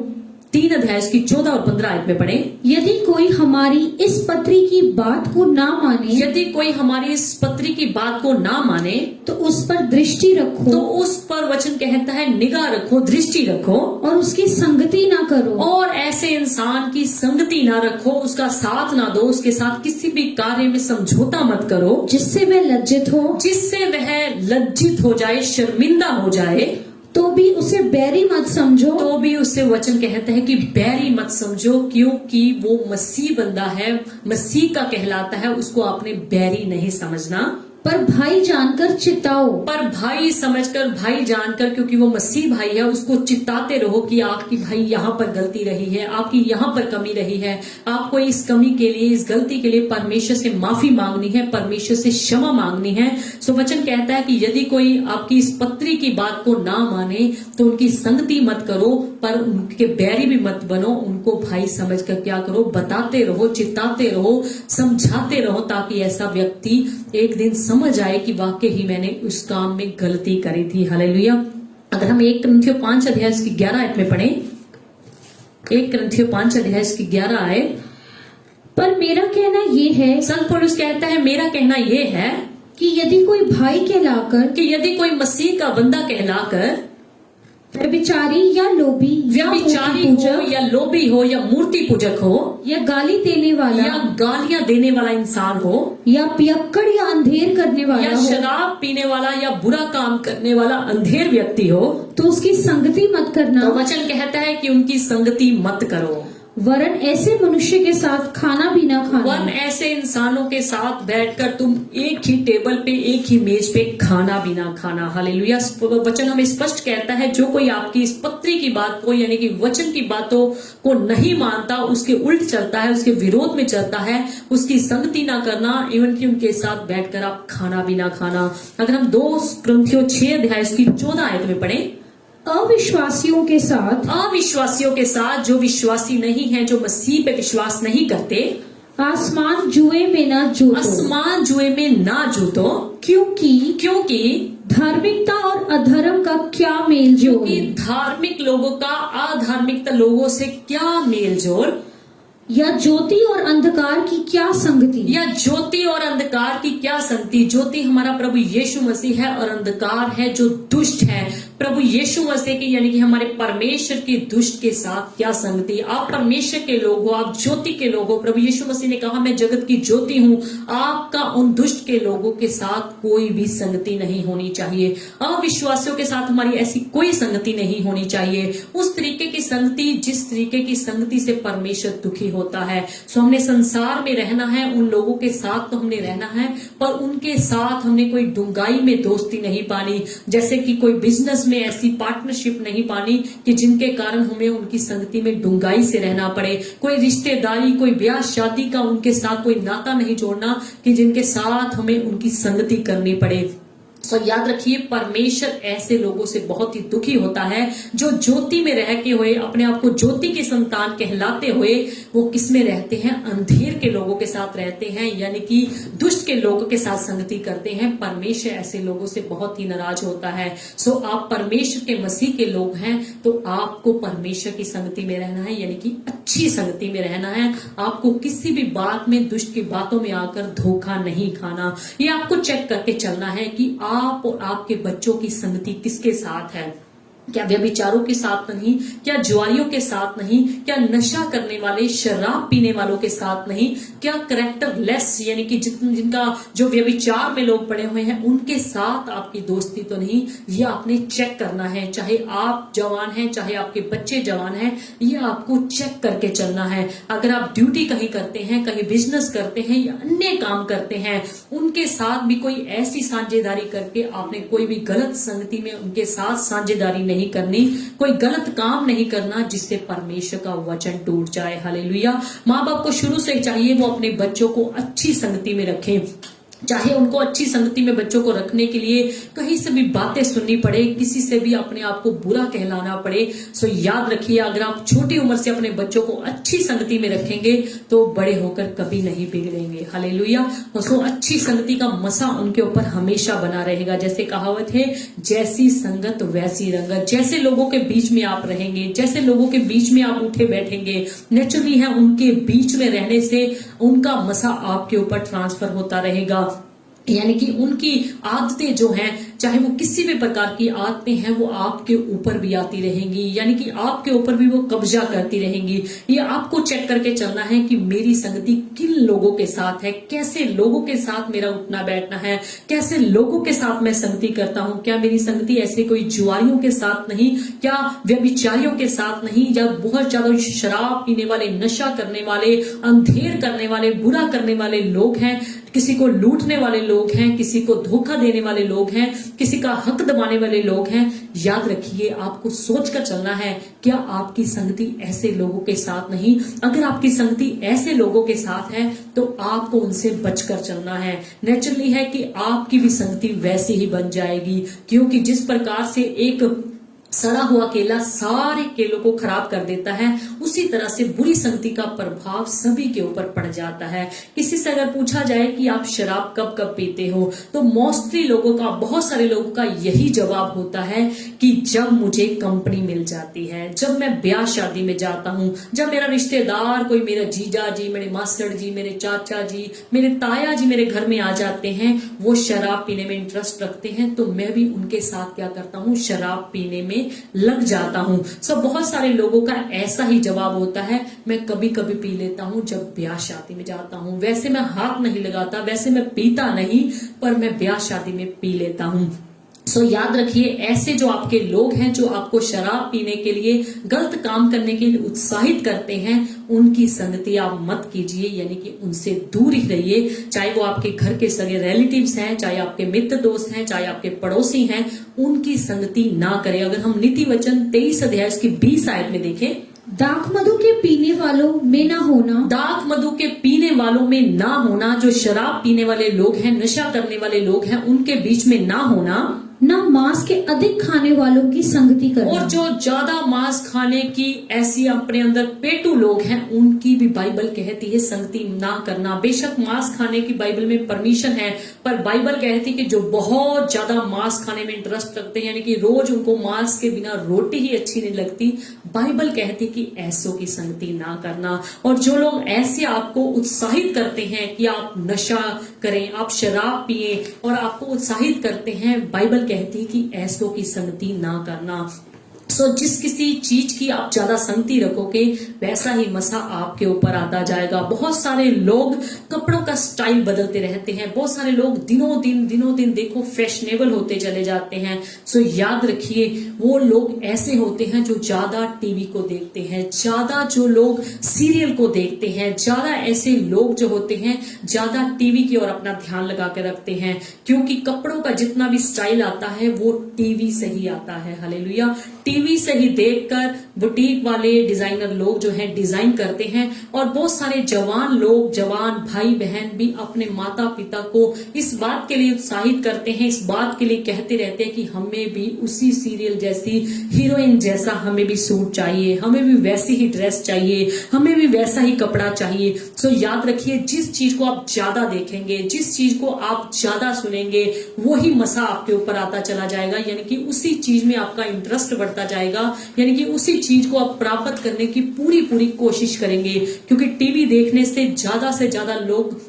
3 अध्याय की 14 और 15 आयत में पढ़ें, यदि कोई हमारी इस पत्री की बात को ना माने, यदि कोई हमारी इस पत्री की बात को ना माने तो उस पर दृष्टि रखो, तो उस पर वचन कहता है निगाह रखो, दृष्टि रखो, और उसकी संगति ना करो। और ऐसे इंसान की संगति ना रखो, उसका साथ ना दो, उसके साथ किसी भी कार्य में समझौता मत करो, जिससे वह लज्जित हो, जिससे वह लज्जित हो जाए, शर्मिंदा हो जाए। तो भी उसे बैरी मत समझो। तो भी उससे वचन कहते हैं कि बैरी मत समझो, क्योंकि वो मसीह बंदा है, मसीह का कहलाता है, उसको आपने बैरी नहीं समझना, पर भाई जानकर चिताओ। पर भाई समझकर, भाई जानकर, क्योंकि वो मसीह भाई है, उसको चिताते रहो कि आपकी भाई यहाँ पर गलती रही है, आपकी यहाँ पर कमी रही है, आपको इस कमी के लिए, इस गलती के लिए परमेश्वर से माफी मांगनी है, परमेश्वर से क्षमा मांगनी है। सो वचन कहता है कि यदि कोई आपकी इस पत्री की बात को ना माने तो उनकी संगति मत करो, पर उनके बैरी भी मत बनो, उनको भाई समझकर क्या करो, बताते रहो, चिताते रहो, समझाते रहो, ताकि ऐसा व्यक्ति एक दिन समझ आए कि वाकई ही मैंने उस काम में गलती करी थी। हालेलुया। अगर हम 1 कुरिन्थियों 5 अध्याय की 11 आयत में पढ़ें, 1 कुरिन्थियों 5 अध्याय की 11 आयत, पर मेरा कहना ये है, संत पौलुस कहता है, मेरा कहना ये है कि यदि कोई भाई कहलाकर, कि यदि कोई मसीह का बंदा कहलाकर व्यभिचारी या लोभी या व्यभिचारी मूर्ति हो पूजक या लोभी हो या मूर्ति पूजक हो या गाली देने वाला या गालियां देने वाला इंसान हो या पियक्कड़ या अंधेर करने वाला या हो, शराब पीने वाला या बुरा काम करने वाला अंधेर व्यक्ति हो, तो उसकी संगति मत करना। तो वचन कहता है कि उनकी संगति मत करो, वरन ऐसे मनुष्य के साथ खाना भी ना खाना। वन ऐसे इंसानों के साथ बैठकर तुम एक ही टेबल पे, एक ही मेज पे खाना भी ना खाना। हालेलुया। वचन हमें स्पष्ट कहता है, जो कोई आपकी इस पत्री की बात को, यानी कि वचन की बातों को नहीं मानता, उसके उल्ट चलता है, उसके विरोध में चलता है, उसकी संगति ना करना, इवन कि उनके साथ बैठकर आप खाना भी ना खाना। अगर हम 2 कुरिन्थियों 6 अध्याय की 14 आयत में पढ़ें, अविश्वासियों के साथ जो विश्वासी नहीं है, जो मसीह पे विश्वास नहीं करते, आसमान जुए में ना जूतो, आसमान जुए में ना जूतो, क्योंकि धार्मिकता और अधर्म का क्या मेल जोल, कि धार्मिक लोगों का अधार्मिकता लोगों से क्या मेल जोल, या ज्योति और अंधकार की क्या संगति, या ज्योति और अंधकार की क्या संगति। ज्योति हमारा प्रभु यीशु मसीह है और अंधकार है जो दुष्ट है। प्रभु यीशु मसीह की, यानी कि हमारे परमेश्वर की दुष्ट के साथ क्या संगति। आप परमेश्वर के लोग हो, आप ज्योति के लोग हो। प्रभु यीशु मसीह ने कहा, मैं जगत की ज्योति हूँ। आपका उन दुष्ट के लोगों के साथ कोई भी संगति नहीं होनी चाहिए। अविश्वासियों के साथ हमारी ऐसी कोई संगति नहीं होनी चाहिए। उस तरीके की संगति, जिस तरीके की संगति से परमेश्वर दुखी होता है। सो हमने संसार में रहना है, उन लोगों के साथ तो हमने रहना है, पर उनके साथ हमने कोई डुंगाई में दोस्ती नहीं पानी, जैसे कि कोई बिजनेस में ऐसी पार्टनरशिप नहीं पानी कि जिनके कारण हमें उनकी संगति में डुंगाई से रहना पड़े। कोई रिश्तेदारी, कोई ब्याह शादी का उनके साथ कोई नाता नहीं जोड़ना कि जिनके साथ हमें उनकी संगति करनी पड़े। सो याद रखिए, परमेश्वर ऐसे लोगों से बहुत ही दुखी होता है जो ज्योति में रह के हुए, अपने आप को ज्योति की संतान कहलाते हुए, वो किस में रहते हैं, अंधेर के लोगों के साथ रहते हैं, यानी कि दुष्ट के लोगों के साथ संगति करते हैं। परमेश्वर ऐसे लोगों से बहुत ही नाराज होता है। सो आप परमेश्वर के मसीह के लोग हैं, तो आपको परमेश्वर की संगति में रहना है, यानी कि अच्छी संगति में रहना है। आपको किसी भी बात में, दुष्ट की बातों में आकर धोखा नहीं खाना। ये आपको चेक करके चलना है कि आप और आपके बच्चों की संगति किसके साथ है। क्या व्यभिचारों के साथ नहीं, क्या जुआरियों के साथ नहीं, क्या नशा करने वाले शराब पीने वालों के साथ नहीं, क्या करेक्टरलेस यानी कि जिनका जो व्यभिचार में लोग पड़े हुए हैं उनके साथ आपकी दोस्ती तो नहीं। ये आपने चेक करना है, चाहे आप जवान हैं चाहे आपके बच्चे जवान हैं, ये आपको चेक करके चलना है। अगर आप ड्यूटी कहीं करते हैं, कहीं बिजनेस करते हैं या अन्य काम करते हैं, उनके साथ भी कोई ऐसी साझेदारी करके आपने कोई भी गलत संगति में उनके साथ साझेदारी नहीं करनी, कोई गलत काम नहीं करना जिससे परमेश्वर का वचन टूट जाए। हालेलुया। माँ बाप को शुरू से चाहिए वो अपने बच्चों को अच्छी संगति में रखें, चाहे उनको अच्छी संगति में बच्चों को रखने के लिए कहीं से भी बातें सुननी पड़े, किसी से भी अपने आप को बुरा कहलाना पड़े। सो याद रखिए, अगर आप छोटी उम्र से अपने बच्चों को अच्छी संगति में रखेंगे तो बड़े होकर कभी नहीं बिगड़ेंगे। हालेलुया। सो अच्छी संगति का मसा उनके ऊपर हमेशा बना रहेगा। जैसे कहावत है, जैसी संगत वैसी रंगत। जैसे लोगों के बीच में आप रहेंगे, जैसे लोगों के बीच में आप उठे बैठेंगे, नेचुरली है उनके बीच में रहने से उनका मसा आपके ऊपर ट्रांसफर होता रहेगा। यानी कि उनकी आदतें जो हैं, चाहे वो किसी भी प्रकार की आदतें हैं, वो आपके ऊपर भी आती रहेंगी, यानी कि आपके ऊपर भी वो कब्जा करती रहेंगी। ये आपको चेक करके चलना है कि मेरी संगति किन लोगों के साथ है, कैसे लोगों के साथ मेरा उठना बैठना है, कैसे लोगों के साथ मैं संगति करता हूँ। क्या मेरी संगति ऐसे कोई जुआरियों के साथ नहीं, क्या व्यभिचारियों के साथ नहीं, या बहुत ज्यादा शराब पीने वाले, नशा करने वाले, अंधेर करने वाले, बुरा करने वाले लोग हैं, किसी को लूटने वाले लोग हैं, किसी को धोखा देने वाले लोग हैं, किसी का हक दबाने वाले लोग हैं। याद रखिए, आपको सोचकर चलना है, क्या आपकी संगति ऐसे लोगों के साथ नहीं। अगर आपकी संगति ऐसे लोगों के साथ है तो आपको उनसे बचकर चलना है। नेचुरली है कि आपकी भी संगति वैसी ही बन जाएगी, क्योंकि जिस प्रकार से एक सड़ा हुआ केला सारे केलों को खराब कर देता है, उसी तरह से बुरी संगति का प्रभाव सभी के ऊपर पड़ जाता है। किसी से अगर पूछा जाए कि आप शराब कब कब पीते हो, तो मोस्टली लोगों का, बहुत सारे लोगों का यही जवाब होता है कि जब मुझे कंपनी मिल जाती है, जब मैं ब्याह शादी में जाता हूँ, जब मेरा रिश्तेदार, कोई मेरा जीजा जी, मेरे मास्टर जी, मेरे चाचा जी, मेरे ताया जी मेरे घर में आ जाते हैं, वो शराब पीने में इंटरेस्ट रखते हैं, तो मैं भी उनके साथ क्या करता हूँ, शराब पीने में लग जाता हूं। सब बहुत सारे लोगों का ऐसा ही जवाब होता है, मैं कभी कभी पी लेता हूं जब ब्याह शादी में जाता हूं। वैसे मैं हाथ नहीं लगाता, वैसे मैं पीता नहीं, पर मैं ब्याह शादी में पी लेता हूं। सो याद रखिए, ऐसे जो आपके लोग हैं जो आपको शराब पीने के लिए, गलत काम करने के लिए उत्साहित करते हैं, उनकी संगति आप मत कीजिए, यानी कि उनसे दूर ही रहिए। चाहे वो आपके घर के सगे रिलेटिव्स हैं, चाहे आपके मित्र दोस्त हैं, चाहे आपके पड़ोसी हैं, उनकी संगति ना करें। अगर हम नीति वचन 23 अध्याय उसकी 20 आयत में देखें, दाख मधु के पीने वालों में ना होना, दाख मधु के पीने वालों में ना होना। जो शराब पीने वाले लोग हैं, नशा करने वाले लोग हैं, उनके बीच में ना होना। न मांस के अधिक खाने वालों की संगति करना। और जो ज्यादा मांस खाने की ऐसी अपने अंदर पेटू लोग हैं, उनकी भी बाइबल कहती है संगति ना करना। बेशक मांस खाने की बाइबल में परमिशन है, पर बाइबल कहती है कि जो बहुत ज्यादा मांस खाने में इंटरेस्ट रखते हैं, यानी कि रोज उनको मांस के बिना रोटी ही अच्छी नहीं लगती, बाइबल कहती है कि ऐसों की संगति ना करना। और जो लोग ऐसे आपको उत्साहित करते हैं कि आप नशा करें, आप शराब पिए, और आपको उत्साहित करते हैं, बाइबल कहती है कि ऐसों की संगति ना करना। सो जिस किसी चीज की आप ज्यादा संगति रखोगे, वैसा ही मसा आपके ऊपर आता जाएगा। बहुत सारे लोग कपड़ों का स्टाइल बदलते रहते हैं, बहुत सारे लोग दिनों दिन देखो फैशनेबल होते चले जाते हैं। सो याद रखिए, वो लोग ऐसे होते हैं जो ज्यादा टीवी को देखते हैं, ज्यादा जो लोग सीरियल को देखते हैं, ज्यादा ऐसे लोग जो होते हैं ज्यादा टीवी की ओर अपना ध्यान लगा के रखते हैं, क्योंकि कपड़ों का जितना भी स्टाइल आता है वो टीवी से ही आता है। हालेलुया। टीवी से ही देखकर बुटीक वाले डिजाइनर लोग जो हैं डिजाइन करते हैं, और बहुत सारे जवान लोग, जवान भाई बहन भी अपने माता पिता को इस बात के लिए उत्साहित करते हैं, इस बात के लिए कहते रहते हैं कि हमें भी उसी सीरियल जैसी हीरोइन जैसा हमें भी सूट चाहिए, हमें भी वैसी ही ड्रेस चाहिए, हमें भी वैसा ही कपड़ा चाहिए। सो याद रखिए, जिस चीज को आप ज्यादा देखेंगे, जिस चीज को आप ज्यादा सुनेंगे, वही मसा आपके ऊपर आता चला जाएगा, यानी कि उसी चीज में आपका इंटरेस्ट बढ़ता जाएगा, यानी कि उसी चीज को आप प्राप्त करने की पूरी कोशिश करेंगे। क्योंकि टीवी देखने से ज्यादा लोग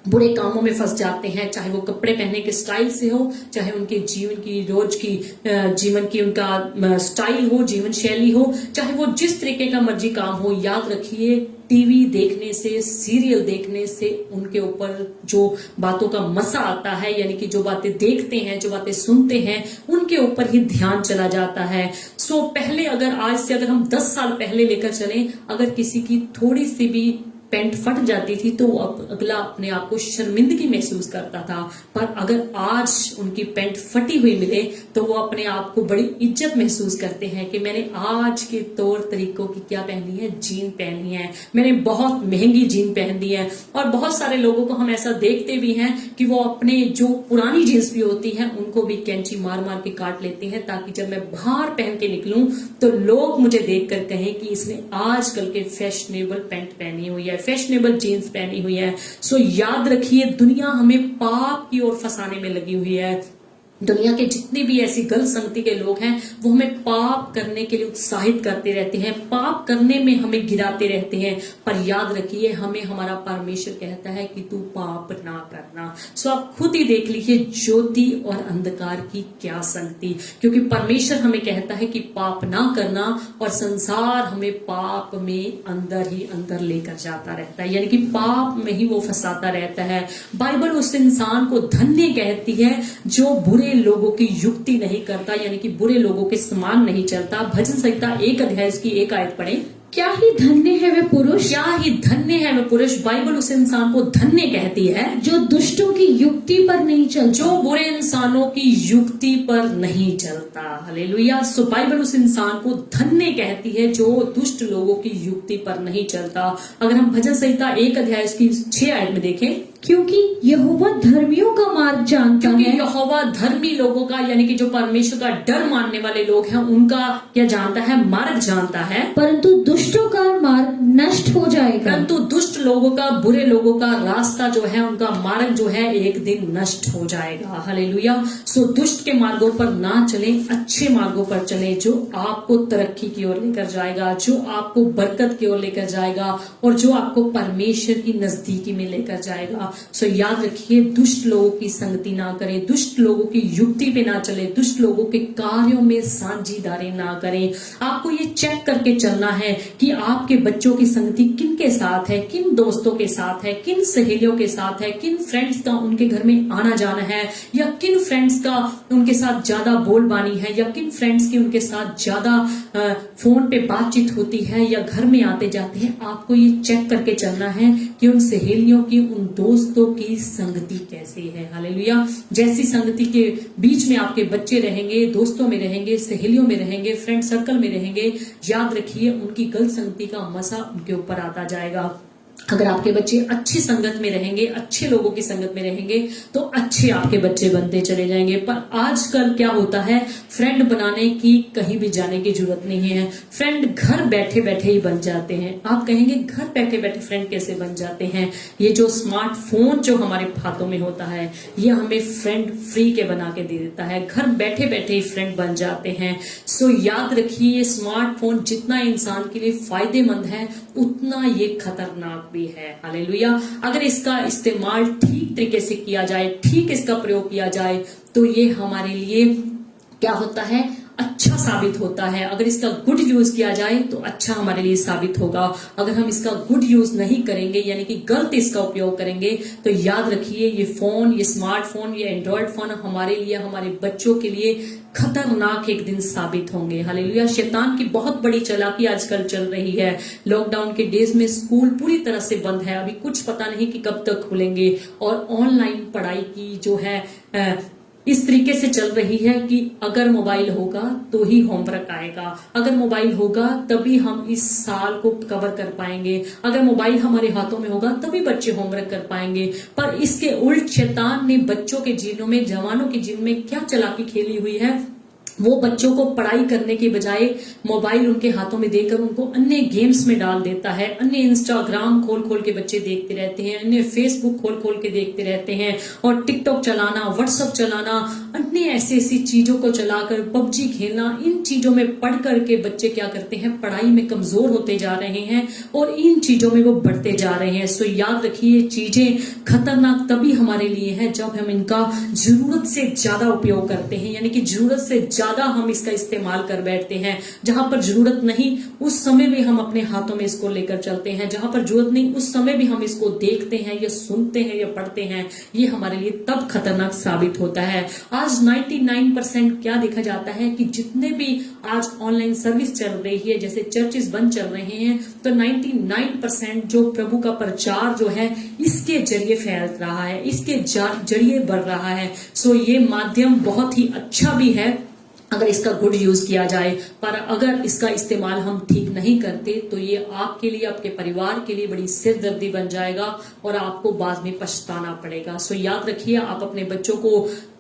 बुरे कामों में फंस जाते हैं, चाहे वो कपड़े पहनने के स्टाइल से हो, चाहे उनके जीवन की रोज की जीवन की उनका स्टाइल हो, जीवन शैली हो, चाहे वो जिस तरीके का मर्जी काम हो। याद रखिए, टीवी देखने से, सीरियल देखने से उनके ऊपर जो बातों का मजा आता है, यानी कि जो बातें देखते हैं, जो बातें सुनते हैं, उनके ऊपर ही ध्यान चला जाता है। सो पहले अगर आज से अगर हम 10 साल पहले लेकर चलें, अगर किसी की थोड़ी सी भी पैंट फट जाती थी तो अगला अपने आप को शर्मिंदगी महसूस करता था, पर अगर आज उनकी पैंट फटी हुई मिले तो वो अपने आप को बड़ी इज्जत महसूस करते हैं कि मैंने आज के तौर तरीकों की क्या पहनी है, जीन पहनी है, मैंने बहुत महंगी जीन पहनी है। और बहुत सारे लोगों को हम ऐसा देखते भी हैं कि वो अपने जो पुरानी जीन्स भी होती हैं उनको भी कैंची मार मार के काट लेते हैं, ताकि जब मैं बाहर पहन के निकलूं तो लोग मुझे देखकर कहें कि इसने आजकल के फैशनेबल पैंट पहनी हुई है, फैशनेबल जीन्स पहनी हुई है। सो याद रखिए, दुनिया हमें पाप की ओर फंसाने में लगी हुई है। दुनिया के जितनी भी ऐसी गलत संगति के लोग हैं वो हमें पाप करने के लिए उत्साहित करते रहते हैं, पाप करने में हमें गिराते रहते हैं। पर याद रखिए, हमें हमारा परमेश्वर कहता है कि तू पाप ना करना। सो आप खुद ही देख लीजिए ज्योति और अंधकार की क्या संगति, क्योंकि परमेश्वर हमें कहता है कि पाप ना करना, और संसार हमें पाप में अंदर ही अंदर लेकर जाता रहता है, यानी कि पाप में ही वो फंसाता रहता है। बाइबल उस इंसान को धन्य कहती है जो बुरे लोगों की युक्ति नहीं करता, यानी कि बुरे लोगों के समान नहीं चलता। भजन संहिता 1 अध्याय इसकी 1 आयत पढ़े। क्या ही धन्य है वे पुरुष, क्या ही धन्य है वे पुरुष। बाइबल उस इंसान को धन्य कहती है जो दुष्टों की युक्ति पर नहीं चलता, जो बुरे इंसानों की युक्ति पर नहीं चलता। हालेलुया। सो बाइबल उस इंसान को धन्य कहती है जो दुष्ट लोगों की युक्ति पर नहीं चलता। अगर हम भजन संहिता 1 अध्याय इसकी 6 आयत में देखें, क्योंकि यहोवा धर्मियों का मार्ग जानता क्योंकि है, यहोवा धर्मी लोगों का, यानी कि जो परमेश्वर का डर मानने वाले लोग हैं, उनका क्या जानता है, मार्ग जानता है। परंतु दुष्टों का मार्ग नष्ट हो जाएगा। परंतु दुष्ट लोगों का, बुरे लोगों का रास्ता जो है, उनका मार्ग जो है, एक दिन नष्ट हो जाएगा। हालेलुया। सो दुष्ट के मार्गों पर ना चलें, अच्छे मार्गों पर चलें, जो आपको तरक्की की ओर लेकर जाएगा, जो आपको बरकत की ओर लेकर जाएगा, और जो आपको परमेश्वर की नजदीकी में लेकर जाएगा। सो याद रखिए, दुष्ट लोगों की संगति ना करें, दुष्ट लोगों की युक्ति पे ना चले, दुष्ट लोगों के कार्यों में साझेदारी ना करें। आपको ये चेक करके चलना है कि आपके बच्चों की संगति किन के साथ है, किन दोस्तों के साथ है, किन सहेलियों के साथ है, किन फ्रेंड्स का उनके घर में आना जाना है, या किन फ्रेंड्स का उनके साथ ज्यादा बोलबानी है, या किन फ्रेंड्स की उनके साथ ज्यादा फोन पे बातचीत होती है, या घर में आते जाते हैं। आपको ये चेक करके चलना है कि उन सहेलियों की, उन दोस्तों की संगति कैसी है। हालेलुया। जैसी संगति के बीच में आपके बच्चे रहेंगे, दोस्तों में रहेंगे, सहेलियों में रहेंगे, फ्रेंड सर्कल में रहेंगे, याद रखिए उनकी गलत संगति का मजा उनके ऊपर आता जाएगा। अगर आपके बच्चे अच्छी संगत में रहेंगे, अच्छे लोगों की संगत में रहेंगे, तो अच्छे आपके बच्चे बनते चले जाएंगे। पर आजकल क्या होता है, फ्रेंड बनाने की कहीं भी जाने की जरूरत नहीं है, फ्रेंड घर बैठे बैठे ही बन जाते हैं। आप कहेंगे घर बैठे बैठे फ्रेंड कैसे बन जाते हैं? ये जो स्मार्टफोन जो हमारे हाथों में होता है, ये हमें फ्रेंड फ्री के बना के दे देता है, घर बैठे बैठे ही फ्रेंड बन जाते हैं। सो याद रखिए, ये स्मार्टफोन जितना इंसान के लिए फायदेमंद है, उतना ये खतरनाक भी है। हालेलुया। अगर इसका इस्तेमाल ठीक तरीके से किया जाए, ठीक इसका प्रयोग किया जाए, तो ये हमारे लिए क्या होता है, अच्छा साबित होता है। अगर इसका गुड यूज किया जाए तो अच्छा हमारे लिए साबित होगा। अगर हम इसका गुड यूज नहीं करेंगे, यानी कि गलत इसका उपयोग करेंगे, तो याद रखिए ये फोन, ये स्मार्टफोन, ये एंड्रॉयड फोन हमारे लिए, हमारे बच्चों के लिए खतरनाक एक दिन साबित होंगे। हालेलुया। शैतान की बहुत बड़ी चालाकी आजकल चल रही है। लॉकडाउन के डेज में स्कूल पूरी तरह से बंद है, अभी कुछ पता नहीं कि कब तक खुलेंगे, और ऑनलाइन पढ़ाई की जो है इस तरीके से चल रही है कि अगर मोबाइल होगा तो ही होमवर्क आएगा, अगर मोबाइल होगा तभी हम इस साल को कवर कर पाएंगे, अगर मोबाइल हमारे हाथों में होगा तभी बच्चे होमवर्क कर पाएंगे। पर इसके उल्ट शैतान ने बच्चों के जीवनों में, जवानों के जीवन में क्या चालाकी खेली हुई है, वो बच्चों को पढ़ाई करने के बजाय मोबाइल उनके हाथों में देकर उनको अन्य गेम्स में डाल देता है। अन्य इंस्टाग्राम खोल खोल के बच्चे देखते रहते हैं, अन्य फेसबुक खोल खोल के देखते रहते हैं, और टिकटॉक चलाना, व्हाट्सएप चलाना, अन्य ऐसी ऐसी चीजों को चलाकर पबजी खेलना, इन चीजों में पढ़ करके बच्चे क्या करते हैं, पढ़ाई में कमजोर होते जा रहे हैं और इन चीजों में वो बढ़ते जा रहे हैं। सो याद रखिए, ये चीजें खतरनाक तभी हमारे लिए है जब हम इनका जरूरत से ज्यादा उपयोग करते हैं, यानी कि जरूरत से ज्यादा हम इसका इस्तेमाल कर बैठते हैं। जहां पर जरूरत नहीं उस समय भी हम अपने हाथों में इसको लेकर चलते हैं, जहां पर जरूरत नहीं उस समय भी हम इसको देखते हैं या सुनते हैं या पढ़ते हैं। ये हमारे लिए तब खतरनाक साबित होता है। आज 99% क्या देखा जाता है कि जितने भी आज ऑनलाइन सर्विस चल रही है, जैसे चर्चेस बंद चल रहे हैं, तो 99% जो प्रभु का प्रचार जो है इसके जरिए फैल रहा है, इसके जरिए बढ़ रहा है। सो ये माध्यम बहुत ही अच्छा भी है अगर इसका गुड यूज किया जाए, पर अगर इसका इस्तेमाल हम ठीक नहीं करते तो ये आपके लिए, आपके परिवार के लिए बड़ी सिरदर्दी बन जाएगा और आपको बाद में पछताना पड़ेगा। सो याद रखिए, आप अपने बच्चों को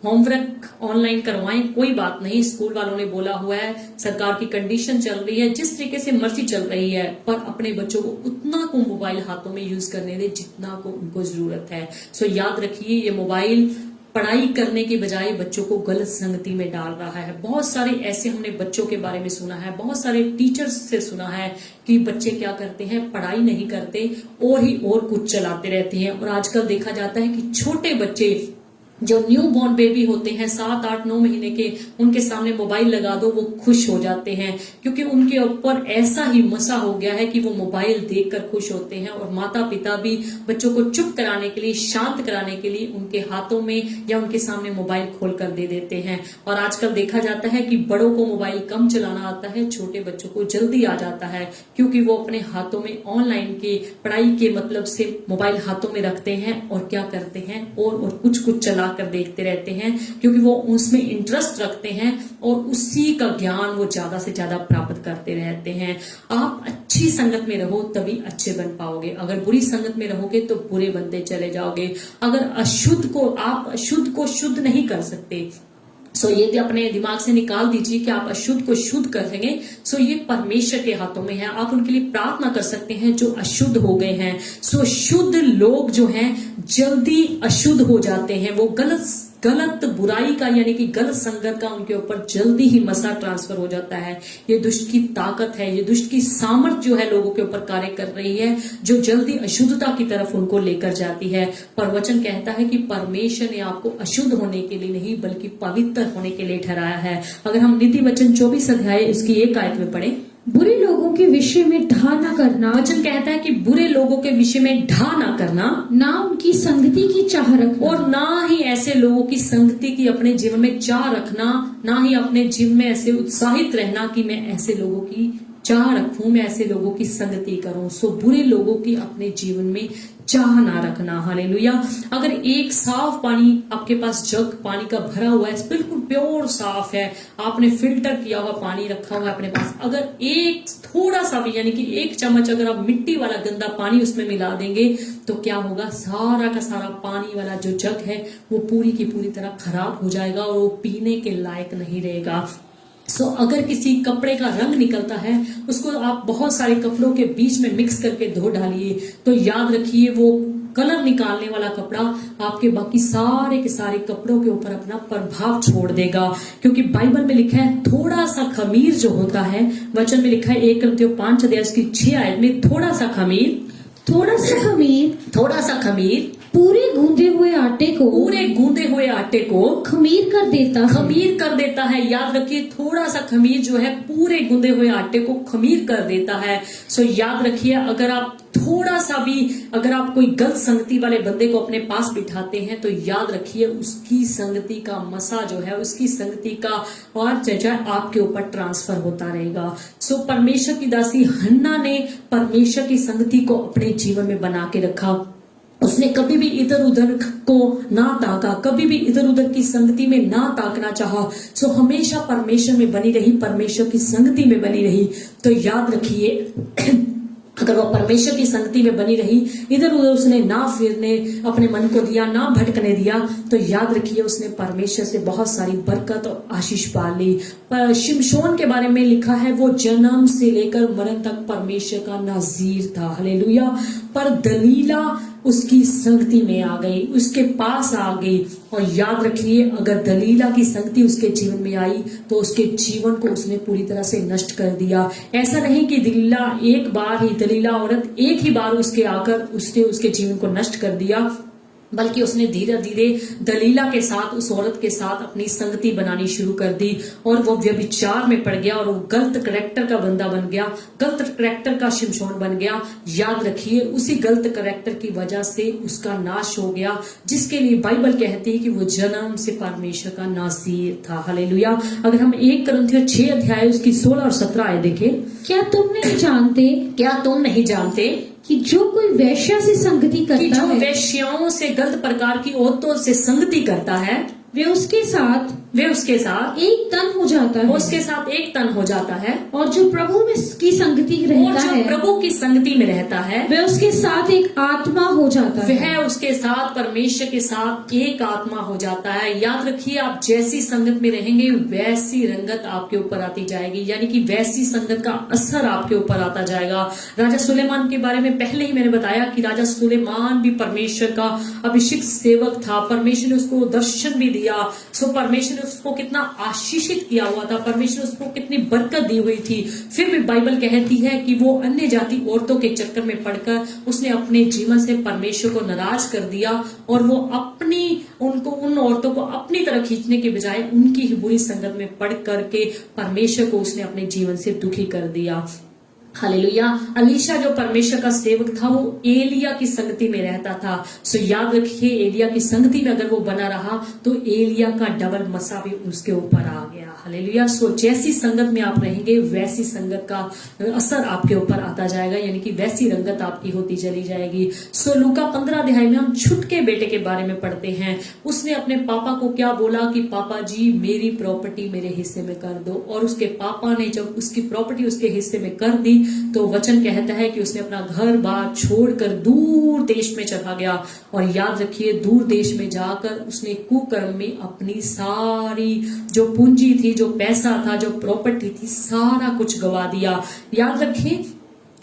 होमवर्क ऑनलाइन करवाएं, कोई बात नहीं, स्कूल वालों ने बोला हुआ है, सरकार की कंडीशन चल रही है, जिस तरीके से मर्जी चल रही है, पर अपने बच्चों को उतना को मोबाइल हाथों में यूज करने दे जितना को उनको जरूरत है। सो याद रखिए, ये मोबाइल पढ़ाई करने के बजाय बच्चों को गलत संगति में डाल रहा है। बहुत सारे ऐसे हमने बच्चों के बारे में सुना है, बहुत सारे टीचर्स से सुना है कि बच्चे क्या करते हैं, पढ़ाई नहीं करते और ही और कुछ चलाते रहते हैं। और आजकल देखा जाता है कि छोटे बच्चे जो न्यू बॉर्न बेबी होते हैं 7, 8, 9 महीने के, उनके सामने मोबाइल लगा दो वो खुश हो जाते हैं, क्योंकि उनके ऊपर ऐसा ही मसा हो गया है कि वो मोबाइल देखकर खुश होते हैं। और माता पिता भी बच्चों को चुप कराने के लिए, शांत कराने के लिए उनके हाथों में या उनके सामने मोबाइल खोलकर दे देते हैं। और आजकल देखा जाता है कि बड़ों को मोबाइल कम चलाना आता है, छोटे बच्चों को जल्दी आ जाता है, क्योंकि वो अपने हाथों में ऑनलाइन के पढ़ाई के मतलब से मोबाइल हाथों में रखते हैं और क्या करते हैं, और कुछ चला कर देखते रहते हैं, क्योंकि वो उसमें इंटरेस्ट रखते हैं और उसी का ज्ञान वो ज्यादा से ज्यादा प्राप्त करते रहते हैं। आप अच्छी संगत में रहो तभी अच्छे बन पाओगे, अगर बुरी संगत में रहोगे तो बुरे बनते चले जाओगे। अगर आप अशुद्ध को शुद्ध नहीं कर सकते, सो ये अपने दिमाग से निकाल दीजिए कि आप अशुद्ध को शुद्ध करेंगे। सो ये परमेश्वर के हाथों में है। आप उनके लिए प्रार्थना कर सकते हैं जो अशुद्ध हो गए हैं। सो शुद्ध लोग जो हैं जल्दी अशुद्ध हो जाते हैं, वो गलत बुराई का यानी कि गलत संगत का उनके ऊपर जल्दी ही मसा ट्रांसफर हो जाता है। ये दुष्ट की ताकत है, ये दुष्ट की सामर्थ जो है लोगों के ऊपर कार्य कर रही है, जो जल्दी अशुद्धता की तरफ उनको लेकर जाती है। पर वचन कहता है कि परमेश्वर ने आपको अशुद्ध होने के लिए नहीं बल्कि पवित्र होने के लिए ठहराया है। अगर हम नीति वचन 24 अध्याय इसकी 1 आयत में पढ़े, बुरे लोगों के विषय में ढा न करना, वचन कहता है कि बुरे लोगों के विषय में ढा ना करना, ना उनकी संगति की चाह रखना, और ना ही ऐसे लोगों की संगति की अपने जीवन में चाह रखना, ना ही अपने जीवन में ऐसे उत्साहित रहना कि मैं ऐसे लोगों की चाह रखूं, मैं ऐसे लोगों की संगति करूं। सो बुरे लोगों की अपने जीवन में चाह ना रखना। हालेलुया। अगर एक साफ पानी आपके पास, जग पानी का भरा हुआ है, बिल्कुल प्योर साफ है, आपने फिल्टर किया हुआ पानी रखा हुआ है अपने पास, अगर एक थोड़ा सा भी यानी कि 1 चम्मच अगर आप मिट्टी वाला गंदा पानी उसमें मिला देंगे तो क्या होगा, सारा का सारा पानी वाला जो जग है वो पूरी की पूरी तरह खराब हो जाएगा और वो पीने के लायक नहीं रहेगा। सो अगर किसी कपड़े का रंग निकलता है, उसको आप बहुत सारे कपड़ों के बीच में मिक्स करके धो डालिए, तो याद रखिए वो कलर निकालने वाला कपड़ा आपके बाकी सारे के सारे कपड़ों के ऊपर अपना प्रभाव छोड़ देगा। क्योंकि बाइबल में लिखा है थोड़ा सा खमीर जो होता है, वचन में लिखा है 1 कुरिन्थियों 5 अध्याय की 6 आयत में, थोड़ा सा खमीर पूरे गूंदे हुए आटे को खमीर कर देता है। याद रखिए, थोड़ा सा खमीर जो है पूरे गूंदे हुए आटे को खमीर कर देता है। सो याद रखिए, अगर आप थोड़ा सा भी अगर आप कोई गलत संगति वाले बंदे को अपने पास बिठाते हैं तो याद रखिए उसकी संगति का मसा जो है, उसकी संगति का और चर्चा आपके ऊपर ट्रांसफर होता रहेगा। सो परमेश्वर की दासी हन्ना ने परमेश्वर की संगति को अपने जीवन में बना के रखा। उसने कभी भी इधर उधर को ना ताका, कभी भी इधर उधर की संगति में ना ताकना चाहा। सो हमेशा परमेश्वर में बनी रही, परमेश्वर की संगति में बनी रही। तो याद रखिए अगर वो परमेश्वर की संगति में बनी रही, इधर उधर उसने ना फिरने अपने मन को दिया, ना भटकने दिया, तो याद रखिए उसने परमेश्वर से बहुत सारी बरकत और आशीष पा ली। पर शिमशोन के बारे में लिखा है वो जन्म से लेकर मरण तक परमेश्वर का नाजीर था। हालेलुया। पर दलीला उसकी संगति में आ गई, उसके पास आ गई। और याद रखिए, अगर दलीला की संगति उसके जीवन में आई तो उसके जीवन को उसने पूरी तरह से नष्ट कर दिया। ऐसा नहीं कि दलीला औरत एक ही बार उसके आकर उसने उसके जीवन को नष्ट कर दिया, बल्कि उसने धीरे धीरे दलीला के साथ, उस औरत के साथ अपनी संगति बनानी शुरू कर दी और वो व्यभिचार में पड़ गया और वो गलत करैक्टर का बंदा बन गया, गलत करैक्टर का शिमशोन बन गया। याद रखिए, उसी गलत करैक्टर की वजह से उसका नाश हो गया, जिसके लिए बाइबल कहती है कि वो जन्म से परमेश्वर का नाज़ीर था। हालेलुया। अगर हम 1 कुरिन्थियों 6 अध्याय उसकी 16 और 17 आयत देखें। क्या तुम नहीं जानते क्या तुम नहीं जानते कि जो कोई वेश्या से संगति कि करता जो है वेश्याओं से, गलत प्रकार की औरतों से संगति करता है, वे उसके साथ एक तन हो जाता है, उसके साथ एक तन हो जाता है। और जो प्रभु में की संगति और रहता जो है प्रभु की संगति में रहता है, वे उसके साथ एक आत्मा हो जाता है। वह उसके साथ, परमेश्वर के साथ एक आत्मा हो जाता है। याद रखिए, आप जैसी संगत में रहेंगे वैसी रंगत आपके ऊपर आती जाएगी, यानी कि वैसी संगत का असर आपके ऊपर आता जाएगा। राजा सुलेमान के बारे में पहले ही मैंने बताया कि राजा सुलेमान भी परमेश्वर का अभिषिक्त सेवक था। परमेश्वर ने उसको दर्शन भी दिया। सो परमेश्वर ने उसको कितना आशीषित किया हुआ था, परमेश्वर ने उसको कितनी बरकत दी हुई थी। फिर भी बाइबल कहती है कि वो अन्य जाति औरतों के चक्कर में पड़कर उसने अपने जीवन से परमेश्वर को नाराज कर दिया और वो उन औरतों को अपनी तरफ खींचने के बजाय उनकी ही बुरी संगत में पड़ करके परमेश्वर को उसने अपने जीवन से दुखी कर दिया। हालेलुया। अलीशा जो परमेश्वर का सेवक था, वो एलिया की संगति में रहता था। सो याद रखिए, एलिया की संगति में अगर वो बना रहा तो एलिया का डबल मसा भी उसके ऊपर आ गया। हालेलुया। सो जैसी संगत में आप रहेंगे वैसी संगत का असर आपके ऊपर आता जाएगा, यानी कि वैसी रंगत आपकी होती चली जाएगी। सो लूका 15 अध्याय में हम छुटके बेटे के बारे में पढ़ते हैं। उसने अपने पापा को क्या बोला कि पापा जी मेरी प्रॉपर्टी मेरे हिस्से में कर दो, और उसके पापा ने जब उसकी प्रॉपर्टी उसके हिस्से में कर दी तो वचन कहता है कि उसने अपना घर बार छोड़कर दूर देश में चला गया। और याद रखिए, दूर देश में जाकर उसने कुकर्म में अपनी सारी जो पूंजी थी, जो पैसा था, जो प्रॉपर्टी थी, सारा कुछ गवा दिया। याद रखिए,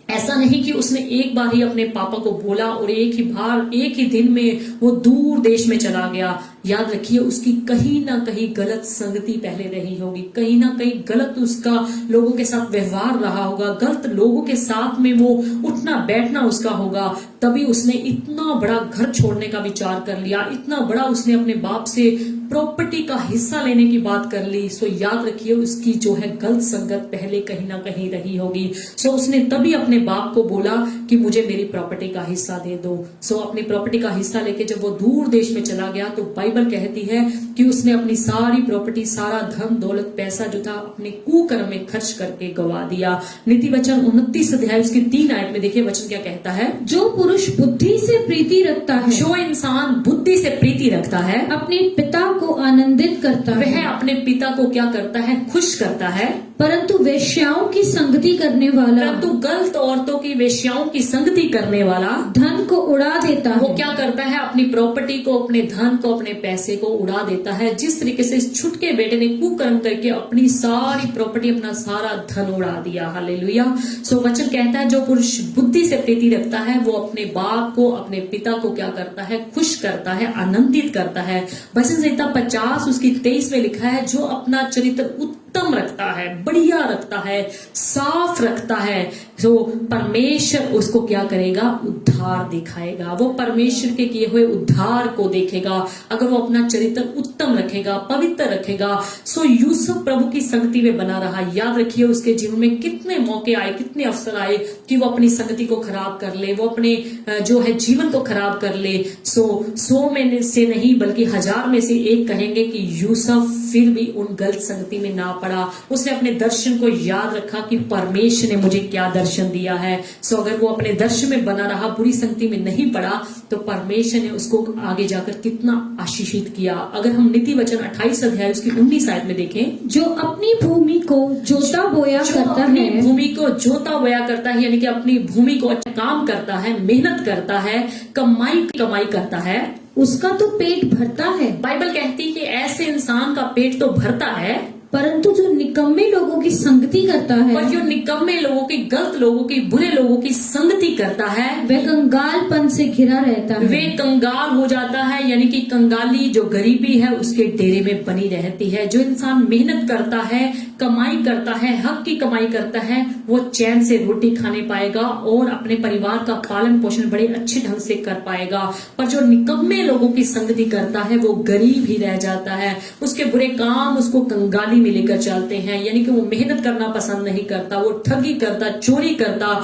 ऐसा नहीं कि उसने एक बार ही अपने पापा को बोला और एक ही दिन में वो दूर देश में चला गया। याद रखिए, उसकी कहीं ना कहीं गलत संगति पहले रही होगी, कहीं ना कहीं गलत उसका लोगों के साथ व्यवहार रहा होगा, गलत लोगों के साथ में वो उठना बैठना उसका होगा। तभी उसने इतना बड़ा घर छोड़ने का विचार कर लिया, इतना बड़ा उसने अपने बाप से प्रॉपर्टी का हिस्सा लेने की बात कर ली। सो याद रखिए, उसकी जो है गलत संगत पहले कहीं ना कहीं रही होगी। सो उसने तभी अपने बाप को बोला कि मुझे मेरी प्रॉपर्टी का हिस्सा दे दो। सो अपनी प्रॉपर्टी का हिस्सा लेके जब वो दूर देश में चला गया तो बाइबल कहती है कि उसने अपनी सारी प्रॉपर्टी, सारा धन दौलत, पैसा जो था अपने कुकर्म में खर्च करके गवा दिया। नीति वचन 29 अध्याय उसकी 3 आयत में देखिए वचन क्या कहता है। जो पुरुष बुद्धि से प्रीति रखता है, जो इंसान बुद्धि से प्रीति रखता है, अपने पिता को आनंदित करता है, वह अपने पिता को क्या करता है? खुश करता है। परंतु वेश्याओं की संगति करने वाला, परंतु गलत औरतों की, वेश्याओं की संगति करने वाला धन को उड़ा देता वो है। क्या करता है? अपनी प्रॉपर्टी को, अपने धन को, अपने पैसे को उड़ा देता है। जिस तरीके से इस छुटके बेटे ने कुकर्म करके अपनी सारी प्रॉपर्टी, अपना सारा धन उड़ा दिया। हालेलुया। सो वचन कहता है, जो पुरुष बुद्धि से प्रीति रखता है वो अपने बाप को, अपने पिता को क्या करता है? खुश करता है, आनंदित करता है। भजन संहिता 50 उसकी 23 में लिखा है, जो अपना चरित्र उत्तम रखता है, बढ़िया रखता है, साफ रखता है, तो परमेश्वर उसको क्या करेगा? उद्धार दिखाएगा। वो परमेश्वर के किए हुए उद्धार को देखेगा अगर वो अपना चरित्र उत्तम रखेगा, पवित्र रखेगा। सो यूसुफ प्रभु की संगति में बना रहा। याद रखिए, उसके जीवन में कितने मौके आए, कितने अवसर आए कि वो अपनी संगति को खराब कर ले, वो अपने जो है जीवन को खराब कर ले। सो 100 में से नहीं बल्कि 1000 में से एक कहेंगे कि यूसुफ फिर भी उन गलत संगति में ना पड़ा। उसने अपने दर्शन को याद रखा कि परमेश्वर ने मुझे क्या दर्शन दिया है। सो अगर वो अपने दर्शन में बना रहा, बुरी संगति में नहीं पड़ा, तो परमेश्वर ने उसको आगे जाकर कितना आशीषित किया। अगर हम नीति वचन 28 अध्याय उसकी 19 आयत में देखें, जो अपनी भूमि को जोता बोया करता है, भूमि को जोता बोया करता है, यानी कि अपनी भूमि को अच्छा काम करता है, मेहनत करता है, कमाई करता है, उसका तो पेट भरता है। बाइबल कहती है कि ऐसे इंसान का पेट तो भरता है, परंतु जो निकम्मे लोगों की संगति करता पर है जो निकम्मे लोगों की, गलत लोगों की, बुरे लोगों की संगति करता है वह कंगालपन से घिरा रहता वे है। कंगाल हो जाता है, यानी कि कंगाली जो गरीबी है उसके डेरे में बनी रहती है। जो इंसान मेहनत करता है, कमाई करता है, हक की कमाई करता है, वो चैन से रोटी खाने पाएगा और अपने परिवार का पालन पोषण बड़े अच्छे ढंग से कर पाएगा। पर जो निकम्मे लोगों की संगति करता है वो गरीब ही रह जाता है। उसके बुरे काम उसको कंगाली में लेकर चलते हैं, यानी कि वो मेहनत करना पसंद नहीं करता, वो ठगी करता, चोरी करता,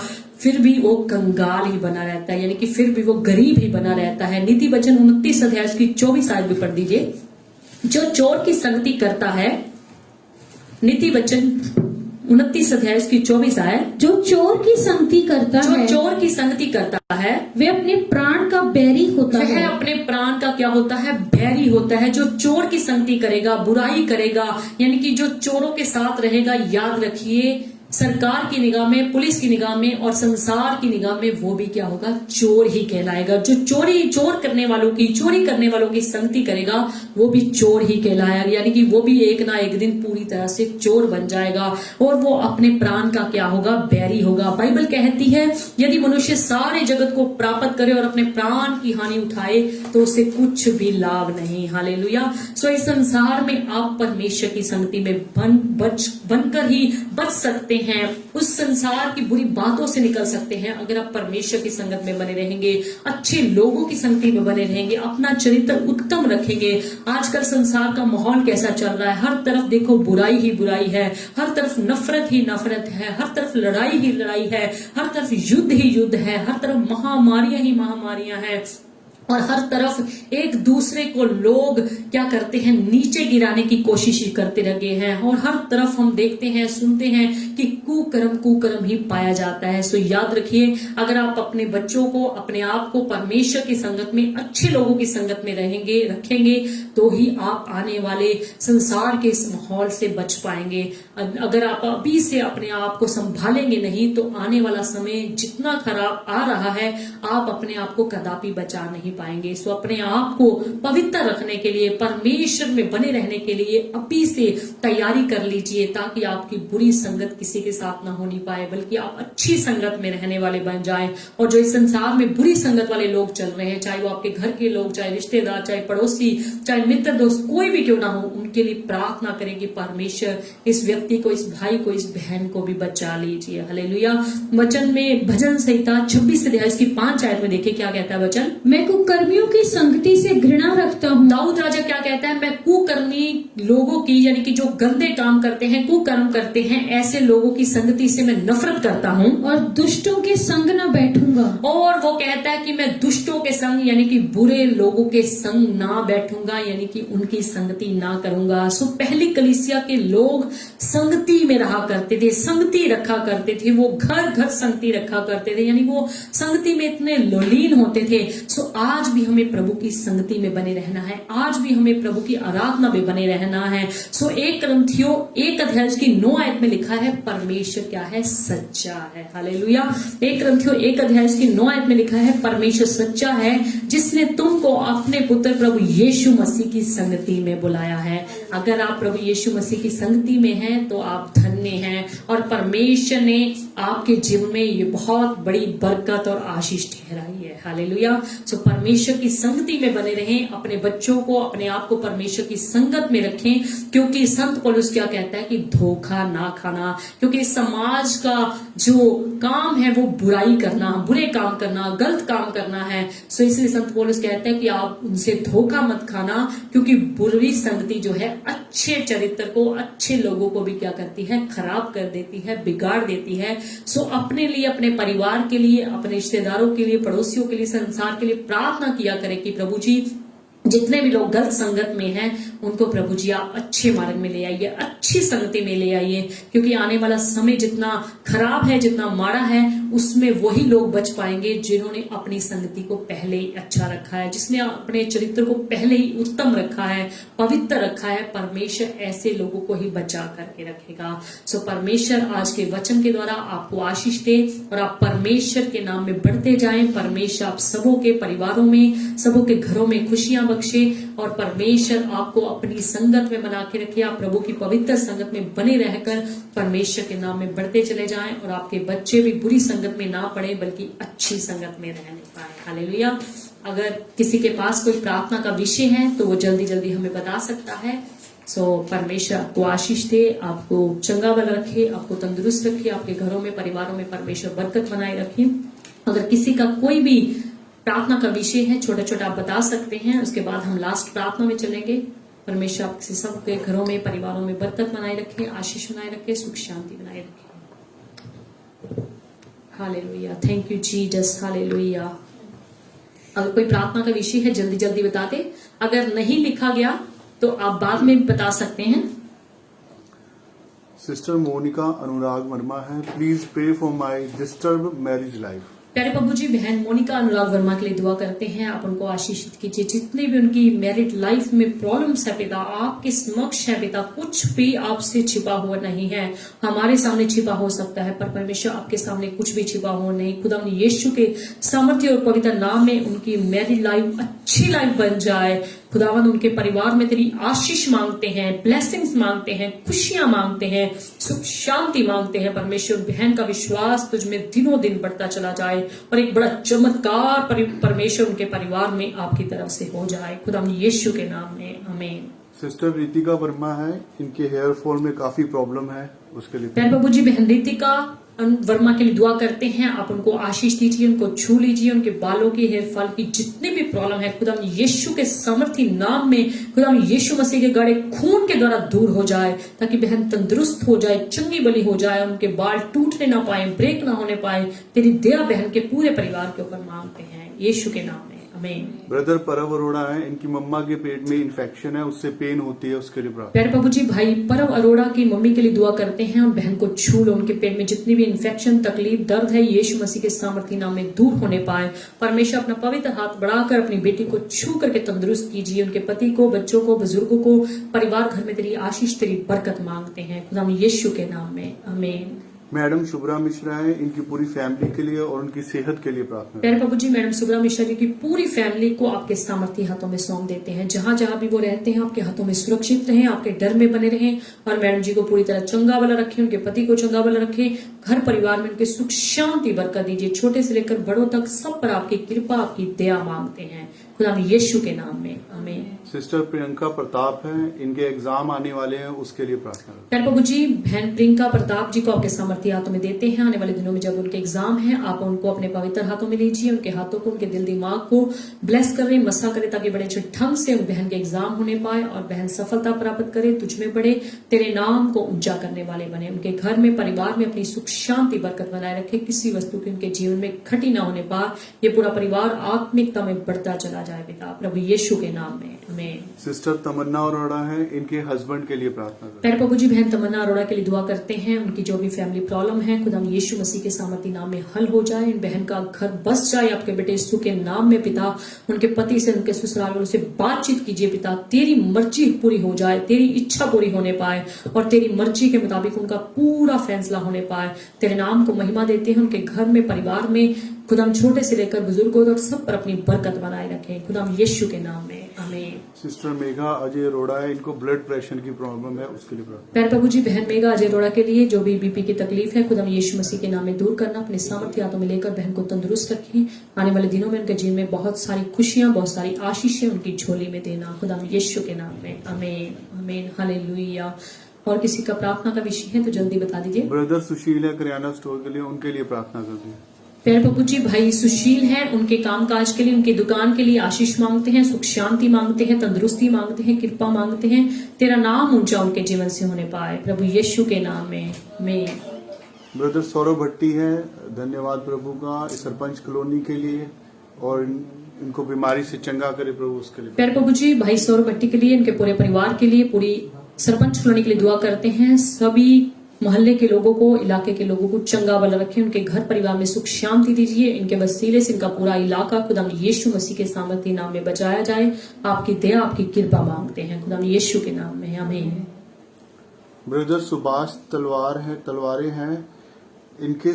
फिर भी वो कंगाल ही बना रहता है, यानी कि फिर भी वो गरीब ही बना रहता है। नीति वचन 29 अध्याय उसकी 24 आयत भी पढ़ दीजिए। जो चोर की संगति करता है, नीति वचन 29 अध्याय उसकी 24 आयत, जो चोर की संगति करता जो है चोर की संगति करता है वे अपने प्राण का बैरी होता वह है। अपने प्राण का क्या होता है? बैरी होता है। जो चोर की संगति करेगा, बुराई करेगा, यानी कि जो चोरों के साथ रहेगा, याद रखिए सरकार की निगाह में, पुलिस की निगाह में और संसार की निगाह में वो भी क्या होगा? चोर ही कहलाएगा। जो चोरी करने वालों की संगति करेगा वो भी चोर ही कहलाएगा, यानी कि वो भी एक ना एक दिन पूरी तरह से चोर बन जाएगा और वो अपने प्राण का क्या होगा? बैरी होगा। बाइबल कहती है यदि मनुष्य सारे जगत को प्राप्त करे और अपने प्राण की हानि उठाए तो उसे कुछ भी लाभ नहीं। हालेलुया। सो इस संसार में आप परमेश्वर की संगति में बनकर ही बच सकते हैं, उस संसार की बुरी बातों से निकल सकते हैं अगर आप परमेश्वर की संगत में बने रहेंगे, अच्छे लोगों की संगति में बने रहेंगे, अपना चरित्र उत्तम रखेंगे। आजकल संसार का माहौल कैसा चल रहा है? हर तरफ देखो बुराई ही बुराई है, हर तरफ नफरत ही नफरत है, हर तरफ लड़ाई ही लड़ाई है, हर तरफ युद्ध ही युद्ध है, हर तरफ महामारियां ही महामारियां हैं और हर तरफ एक दूसरे को लोग क्या करते हैं? नीचे गिराने की कोशिश ही करते रहे हैं और हर तरफ हम देखते हैं, सुनते हैं कि कुकर्म ही पाया जाता है। सो याद रखिए, अगर आप अपने बच्चों को, अपने आप को परमेश्वर की संगत में, अच्छे लोगों की संगत में रखेंगे तो ही आप आने वाले संसार के इस माहौल से बच पाएंगे। अगर आप अभी से अपने आप को संभालेंगे नहीं तो आने वाला समय जितना खराब आ रहा है आप अपने आप को कदापि बचा नहीं पाएंगे। सो अपने आप को पवित्र रखने के लिए, परमेश्वर में बने रहने के लिए अभी से तैयारी कर लीजिए ताकि आपकी बुरी संगत किसी के साथ ना होनी पाए, बल्कि आप अच्छी संगत में रहने वाले बन जाएं। और जो इस संसार में बुरी संगत वाले लोग चल रहे हैं, चाहे वो आपके घर के लोग, चाहे रिश्तेदार, चाहे पड़ोसी, चाहे मित्र दोस्त, कोई भी क्यों ना हो, उनके लिए प्रार्थना करें कि परमेश्वर इस व्यक्ति को, इस भाई को, इस बहन को भी बचा लीजिए। हालेलुया। वचन में भजन संहिता 26 अध्याय की 5 आयत में देखिए क्या कहता है वचन। मैं कुकर्मियों की संगति से घृणा रखता हूँ। दाऊद राजा क्या कहता है? मैं कुकर्मी लोगों की, यानी कि जो गंदे काम करते हैं, कुकर्म करते हैं, ऐसे लोगों की संगति से मैं नफरत करता हूँ और दुष्टों के संग न बैठूंगा। और वो कहता है कि मैं दुष्टों के संग, यानी कि बुरे लोगों के संग ना बैठूंगा, यानी कि उनकी संगति ना करूंगा। सो पहली कलीसिया के लोग संगति में रहा करते थे, संगति रखा करते थे, वो घर घर संगति रखा करते थे, यानी वो संगति में इतने लीन होते थे। सो आज भी हमें प्रभु की संगति में बने रहना है, आज भी हमें प्रभु की आराधना में बने रहना है। सो 1 कुरिन्थियों 1 अध्याय की 9 आयत में लिखा है परमेश्वर क्या है? सच्चा है। हालेलुया। 1 कुरिन्थियों 1 अध्याय की 9 आयत में लिखा है परमेश्वर सच्चा है जिसने तुमको अपने पुत्र प्रभु यीशु मसीह की संगति में बुलाया है। अगर आप प्रभु यीशु मसीह की संगति में हैं तो आप धन्य हैं और परमेश्वर ने आपके जीवन में ये बहुत बड़ी बरकत और आशीष ठहराई है। हालेलुया। सो परमेश्वर की संगति में बने रहें, अपने बच्चों को, अपने आप को परमेश्वर की संगत में रखें, क्योंकि संत पौलुस क्या कहता है कि धोखा ना खाना, क्योंकि समाज का जो काम है वो बुराई करना, बुरे काम करना, गलत काम करना है। सो इसलिए संत पौलुस कहते हैं कि आप उनसे धोखा मत खाना, क्योंकि बुरी संगति जो है अच्छे चरित्र को, अच्छे लोगों को भी क्या करती है? खराब कर देती है, बिगाड़ देती है। सो अपने लिए, अपने परिवार के लिए, अपने रिश्तेदारों के लिए, पड़ोसियों के लिए, संसार के लिए प्रार्थना किया करें कि प्रभु जी जितने भी लोग गलत संगत में हैं उनको प्रभु जी आप अच्छे मार्ग में ले आइए, अच्छी संगति में ले आइए, क्योंकि आने वाला समय जितना खराब है, जितना माड़ा है, उसमें वही लोग बच पाएंगे जिन्होंने अपनी संगति को पहले ही अच्छा रखा है, जिसने अपने चरित्र को पहले ही उत्तम रखा है, पवित्र रखा है। परमेश्वर ऐसे लोगों को ही बचा करके रखेगा। सो परमेश्वर आज के वचन के द्वारा आपको आशीष दे और आप परमेश्वर के नाम में बढ़ते जाएं। परमेश्वर आप सबों के परिवारों में, सबों के घरों में खुशियां बख्शे और परमेश्वर आपको अपनी संगत में बना के रखे। आप प्रभु की पवित्र संगत में बने रहकर परमेश्वर के नाम में बढ़ते चले जाएं और आपके बच्चे भी बुरी संगत में ना पड़े बल्कि अच्छी संगत में रहने पाए। हालेलुया। अगर किसी के पास कोई प्रार्थना का विषय है तो वो जल्दी जल्दी हमें बता सकता है। परमेश्वर आपको आशीष दे, आपको चंगा बल रखे, आपको तंदुरुस्त रखे, आपके घरों में परिवारों में परमेश्वर बरकत बनाए रखे। अगर किसी का कोई भी प्रार्थना का विषय है छोटा छोटा आप बता सकते हैं, उसके बाद हम लास्ट प्रार्थना में चलेंगे। परमेश्वर आपके सबके घरों में परिवारों में बरकत बनाए रखे, आशीष बनाए रखे, सुख शांति बनाए रखे। Hallelujah, thank you Jesus, hallelujah. अगर कोई प्रार्थना का विषय है जल्दी जल्दी बता दे, अगर नहीं लिखा गया तो आप बाद में बता सकते हैं। सिस्टर मोनिका अनुराग वर्मा है, please pray for my disturb marriage life. प्यारे प्रभु जी, बहन मोनिका अनुराग वर्मा के लिए दुआ करते हैं। आप उनको आशीषित कीजिए। जितनी भी उनकी मैरिड लाइफ में प्रॉब्लम्स है पिता, आपके समक्ष है पिता। कुछ भी आपसे छिपा हुआ नहीं है। हमारे सामने छिपा हो सकता है पर परमेश्वर आपके सामने कुछ भी छिपा हुआ नहीं। खुदा यीशु के सामर्थ्य और पवित्र नाम में उनकी मैरिड लाइफ अच्छी लाइफ बन जाए। खुदावन उनके परिवार में तेरी आशीष मांगते हैं, ब्लेसिंग्स मांगते हैं, खुशियां मांगते हैं, सुख शांति मांगते हैं। परमेश्वर बहन का विश्वास तुझ में दिनों दिन बढ़ता चला जाए और एक बड़ा चमत्कार परमेश्वर उनके परिवार में आपकी तरफ से हो जाए। खुदा यीशु के नाम में आमीन। सिस्टर रितिका वर्मा है, इनके हेयर फॉल में काफी प्रॉब्लम है, उसके लिए प्यारे प्रभु जी, बहन रितिका वर्मा के लिए दुआ करते हैं। आप उनको आशीष दीजिए, उनको छू लीजिए। उनके बालों की, हेयर फॉल की जितनी भी प्रॉब्लम है खुदा यीशु के सामर्थी नाम में, खुदा यीशु मसीह के गाढ़े खून के द्वारा दूर हो जाए, ताकि बहन तंदुरुस्त हो जाए, चंगी बली हो जाए, उनके बाल टूटने ना पाए, ब्रेक ना होने पाए। तेरी दया बहन के पूरे परिवार के ऊपर मांगते हैं यीशु के नाम में, आमीन। ब्रदर परव अरोड़ा है, इनकी मम्मा के पेट में इन्फेक्शन है, उससे पेन होती है, उसके लिए प्रार्थना। प्यारे प्रभु जी, भाई परव अरोड़ा की मम्मी के लिए दुआ करते हैं और बहन को छू लो। उनके पेट में जितनी भी इन्फेक्शन, तकलीफ, दर्द है यीशु मसीह के सामर्थी नाम में दूर होने पाए। परमेश्वर अपना पवित्र हाथ बढ़ाकर अपनी बेटी को छू करके तंदुरुस्त कीजिए। उनके पति को, बच्चों को, बुजुर्गों को, परिवार घर में तेरी आशीष, तेरी बरकत मांगते हैं खुदा यीशु के नाम में, आमीन। मैडम शुभ्रा मिश्रा है, इनकी पूरी फैमिली के लिए और उनकी सेहत के लिए प्रार्थना। प्यारे प्रभु जी, मैडम शुभ्रा मिश्रा जी की पूरी फैमिली को आपके सामर्थी हाथों में सौंप देते हैं। जहां जहां भी वो रहते हैं आपके हाथों में सुरक्षित रहें, आपके डर में बने रहें और मैडम जी को पूरी तरह चंगा वाला रखें, उनके पति को चंगा वाला रखें, घर परिवार में उनके सुख शांति बरकत दीजिए। छोटे से लेकर बड़ों तक सब पर आपकी कृपा, आपकी दया मांगते हैं खुदा यीशु के नाम में, आमीन। सिस्टर प्रियंका प्रताप है, इनके एग्जाम आने वाले हैं, उसके लिए प्रार्थना। प्यारे प्रभु जी, बहन प्रियंका प्रताप जी को आपके सामर्थ्य हाथों में देते हैं। आने वाले दिनों में जब उनके एग्जाम है, आप उनको अपने पवित्र हाथों में लीजिए। उनके हाथों को, उनके दिल दिमाग को ब्लेस करें, मसा करें, ताकि बड़े अच्छे ढंग से उन बहन के एग्जाम होने पाए और बहन सफलता प्राप्त करे, तुझ में बढ़े, तेरे नाम को ऊंचा करने वाले बने। उनके घर में, परिवार में अपनी सुख शांति बरकत बनाए रखे। किसी वस्तु की उनके जीवन में खटी ना होने पाए। ये पूरा परिवार आत्मिकता में बढ़ता चला जाए पिता, प्रभु यीशु के नाम में, आमीन। सिस्टर तमन्ना अरोड़ा है, इनके हस्बैंड के लिए प्रार्थना करें। प्यारे प्रभु जी, बहन तमन्ना अरोड़ा के लिए दुआ करते हैं। उनकी जो भी फैमिली प्रॉब्लम है खुदा यीशु मसीह के सामर्थी नाम में हल हो जाए। इन बहन का घर बस जाए आपके बेटे यीशु के नाम में पिता। उनके पति से, उनके ससुराल वालों से बातचीत कीजिए पिता। तेरी मर्जी पूरी हो जाए, तेरी इच्छा पूरी होने पाए और तेरी मर्जी के मुताबिक उनका पूरा फैसला होने पाए। तेरे नाम को महिमा देते हैं। उनके घर में, परिवार में खुदाम छोटे से लेकर बुजुर्गों तक सब पर अपनी बरकत बनाए रखें खुदाम यीशु के नाम में, आमीन। सिस्टर मेघा अजय अरोड़ा है, इनको ब्लड प्रेशर की प्रॉब्लम है, उसके लिए प्रार्थना। प्यारे प्रभु जी, बहन मेघा अजय अरोड़ा के लिए जो भी बीपी की तकलीफ है खुदाम यीशु मसीह के नाम में दूर करना। अपने सामर्थ्य हाथों में लेकर बहन को तंदुरुस्त रखें। आने वाले दिनों में उनके जीवन में बहुत सारी खुशियां, बहुत सारी आशीषें उनकी झोली में देना खुदाम यीशु के नाम में, आमीन, आमीन, हालेलुया। और किसी का प्रार्थना का विषय है तो जल्दी बता दीजिए। ब्रदर सुशील है, किराना स्टोर के लिए, उनके लिए प्रार्थना कर दी। प्यारे प्रभु जी, भाई सुशील हैं, उनके कामकाज के लिए, उनकी दुकान के लिए आशीष मांगते हैं, सुख शांति मांगते हैं, तंदुरुस्ती मांगते हैं, कृपा मांगते हैं। तेरा नाम ऊंचा उनके जीवन से होने पाए प्रभु यीशु के नाम में, आमीन। ब्रदर सौरभ भट्टी है, धन्यवाद प्रभु का सरपंच कॉलोनी के लिए और इनको बीमारी से चंगा करे प्रभु, उसके लिए। प्यारे प्रभु जी, भाई सौरभ भट्टी के लिए, इनके पूरे परिवार के लिए, पूरी सरपंच कॉलोनी के लिए दुआ करते हैं। सभी मोहल्ले के लोगों को, इलाके के लोगों को चंगा बल रखें। उनके घर परिवार में सुख शांति दीजिए। इनके वसीले से इनका पूरा इलाका खुदाम यीशु मसीह के सामर्थी नाम में बचाया जाए। आपकी दया, आपकी कृपा मांगते हैं खुदाम यीशु के नाम में, आमीन। ब्रदर सुभाष तलवारे हैं, इनके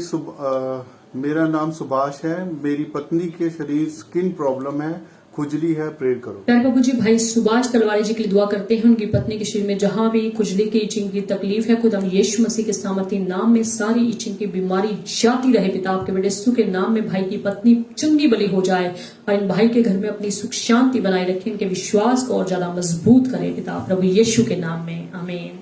मेरा नाम सुभाष है, मेरी पत्नी के शरीर स्किन प्रॉब्लम है, खुजली है, प्रेयर करो। प्यारे प्रभु जी, भाई सुभाष तलवारी जी के लिए दुआ करते हैं। उनकी पत्नी के शरीर में जहां भी खुजली की इचिंग की तकलीफ है, खुदा यीशु मसीह के सामर्थी नाम में सारी इचिंग की बीमारी जाती रहे पिता। आपके बेटे यीशु के नाम में भाई की पत्नी चंगी भली हो जाए और इन भाई के घर में अपनी सुख शांति बनाए रखें, इनके विश्वास को और ज्यादा मजबूत करें पिता, प्रभु यीशु के नाम में आमीन।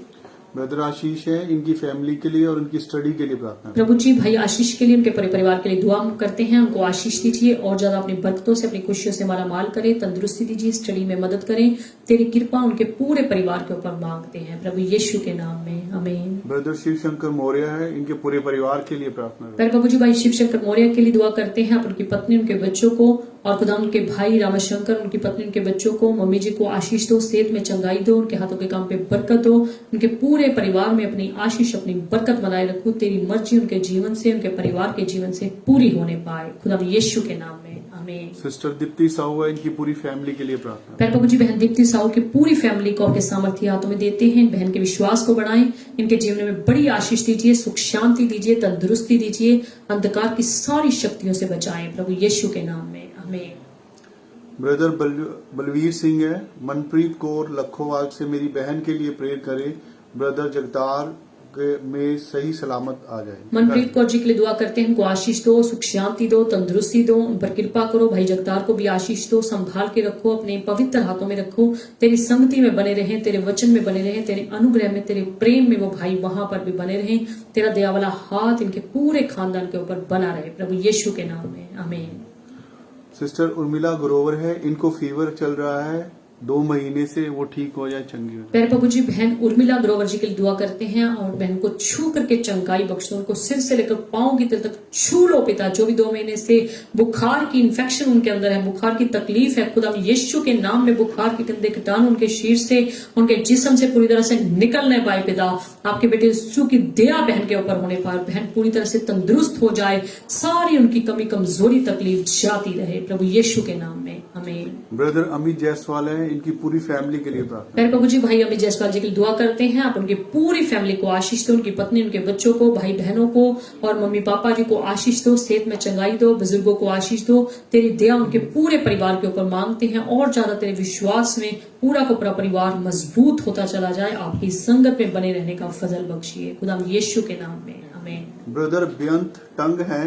ब्रदर आशीष है, इनकी फैमिली के लिए और उनकी स्टडी के लिए प्रार्थना। प्रभु जी, भाई आशीष के लिए, उनके पूरे परिवार के लिए दुआ करते हैं। उनको आशीष दीजिए और ज्यादा अपनी बरकतों से, अपनी खुशियों से माला माल करें, तंदुरुस्ती दीजिए, स्टडी में मदद करें। तेरी कृपा उनके पूरे परिवार के ऊपर मांगते हैं प्रभु यीशु के नाम में आमीन। ब्रदर शिव शंकर मौर्य है, इनके पूरे परिवार के लिए प्रार्थना। प्यारे प्रभु जी, भाई शिव शंकर मौर्य के लिए दुआ करते हैं। आप उनकी पत्नी, उनके बच्चों को और खुदा उनके भाई रामशंकर, उनकी पत्नी, उनके बच्चों को, मम्मी जी को आशीष दो, सेहत में चंगाई दो, उनके हाथों के काम पे बरकत दो, उनके पूरे परिवार में अपनी आशीष, अपनी बरकत बनाए रखो। तेरी मर्जी उनके जीवन से, उनके परिवार के जीवन से पूरी होने पाए खुदा यीशु के नाम में आमीन। सिस्टर दीप्ति साहू है, इनकी पूरी फैमिली के लिए प्रार्थना। प्यारे प्रभु जी, बहन दीप्ति साहू की पूरी फैमिली को आपके सामर्थ्य हाथों में देते हैं। बहन के विश्वास को बढ़ाएं, इनके जीवन में बड़ी आशीष दीजिए, सुख शांति दीजिए, तंदुरुस्ती दीजिए, अंधकार की सारी शक्तियों से बचाएं प्रभु यीशु के नाम में आमीन। ब्रदर बलवीर सिंह है, मनप्रीत कौर लखोवाल से मेरी बहन के लिए प्रेयर करें, ब्रदर जगतार में सही सलामत आ जाए। मनप्रीत कौर जी के लिए दुआ करते हैं। उनको आशीष दो, सुख शांति दो, तंदुरुस्ती दो, उन पर कृपा करो। भाई जगतार को भी आशीष दो, संभाल के रखो, अपने पवित्र हाथों में रखो। तेरी संगति में बने रहें, तेरे वचन में बने रहें, तेरे अनुग्रह में, तेरे प्रेम में वो भाई वहां पर भी बने रहें। तेरा दया वाला हाथ इनके पूरे खानदान के ऊपर बना रहे प्रभु यीशु के नाम में आमीन। सिस्टर उर्मिला ग्रोवर है, इनको फीवर चल रहा है, 2 महीने से वो ठीक हो जाए, चंगी हो जाए। प्यारे प्रभु जी, बहन उर्मिला ग्रोवर जी के लिए दुआ करते हैं और बहन को छू करके चंगाई बख्शो। उनको सिर से लेकर पांव की तल तक छू लो पिता। जो भी 2 महीने से बुखार की इन्फेक्शन उनके अंदर है, बुखार की तकलीफ है, खुदा यीशु के नाम में बुखार के गंदे कीटाणु उनके शरीर से, उनके जिस्म से पूरी तरह से निकलने पाए पिता। आपके बेटे यीशु की दया बहन के ऊपर होने पर बहन पूरी तरह से तंदुरुस्त हो जाए, सारी उनकी कमी कमजोरी तकलीफ जाती रहे प्रभु यीशु के नाम में आमीन। ब्रदर अमित जायसवाल है, इनकी पूरी फैमिली के लिए प्रार्थना। प्यारे प्रभु जी, भाई अमित जायसवाल जी के लिए दुआ करते हैं। आप उनकी पूरी फैमिली को आशीष दो, उनकी पत्नी, उनके बच्चों को, भाई बहनों को और मम्मी पापा जी को आशीष दो, सेहत में चंगाई दो, बुजुर्गों को आशीष दो। तेरी दया उनके पूरे परिवार के ऊपर मांगते हैं और ज्यादा तेरे विश्वास में पूरा का पूरा परिवार मजबूत होता चला जाए। आपकी संगत में बने रहने का फजल बख्शिए खुदा यीशु के नाम में आमीन। ब्रदर बेअंत टंग है,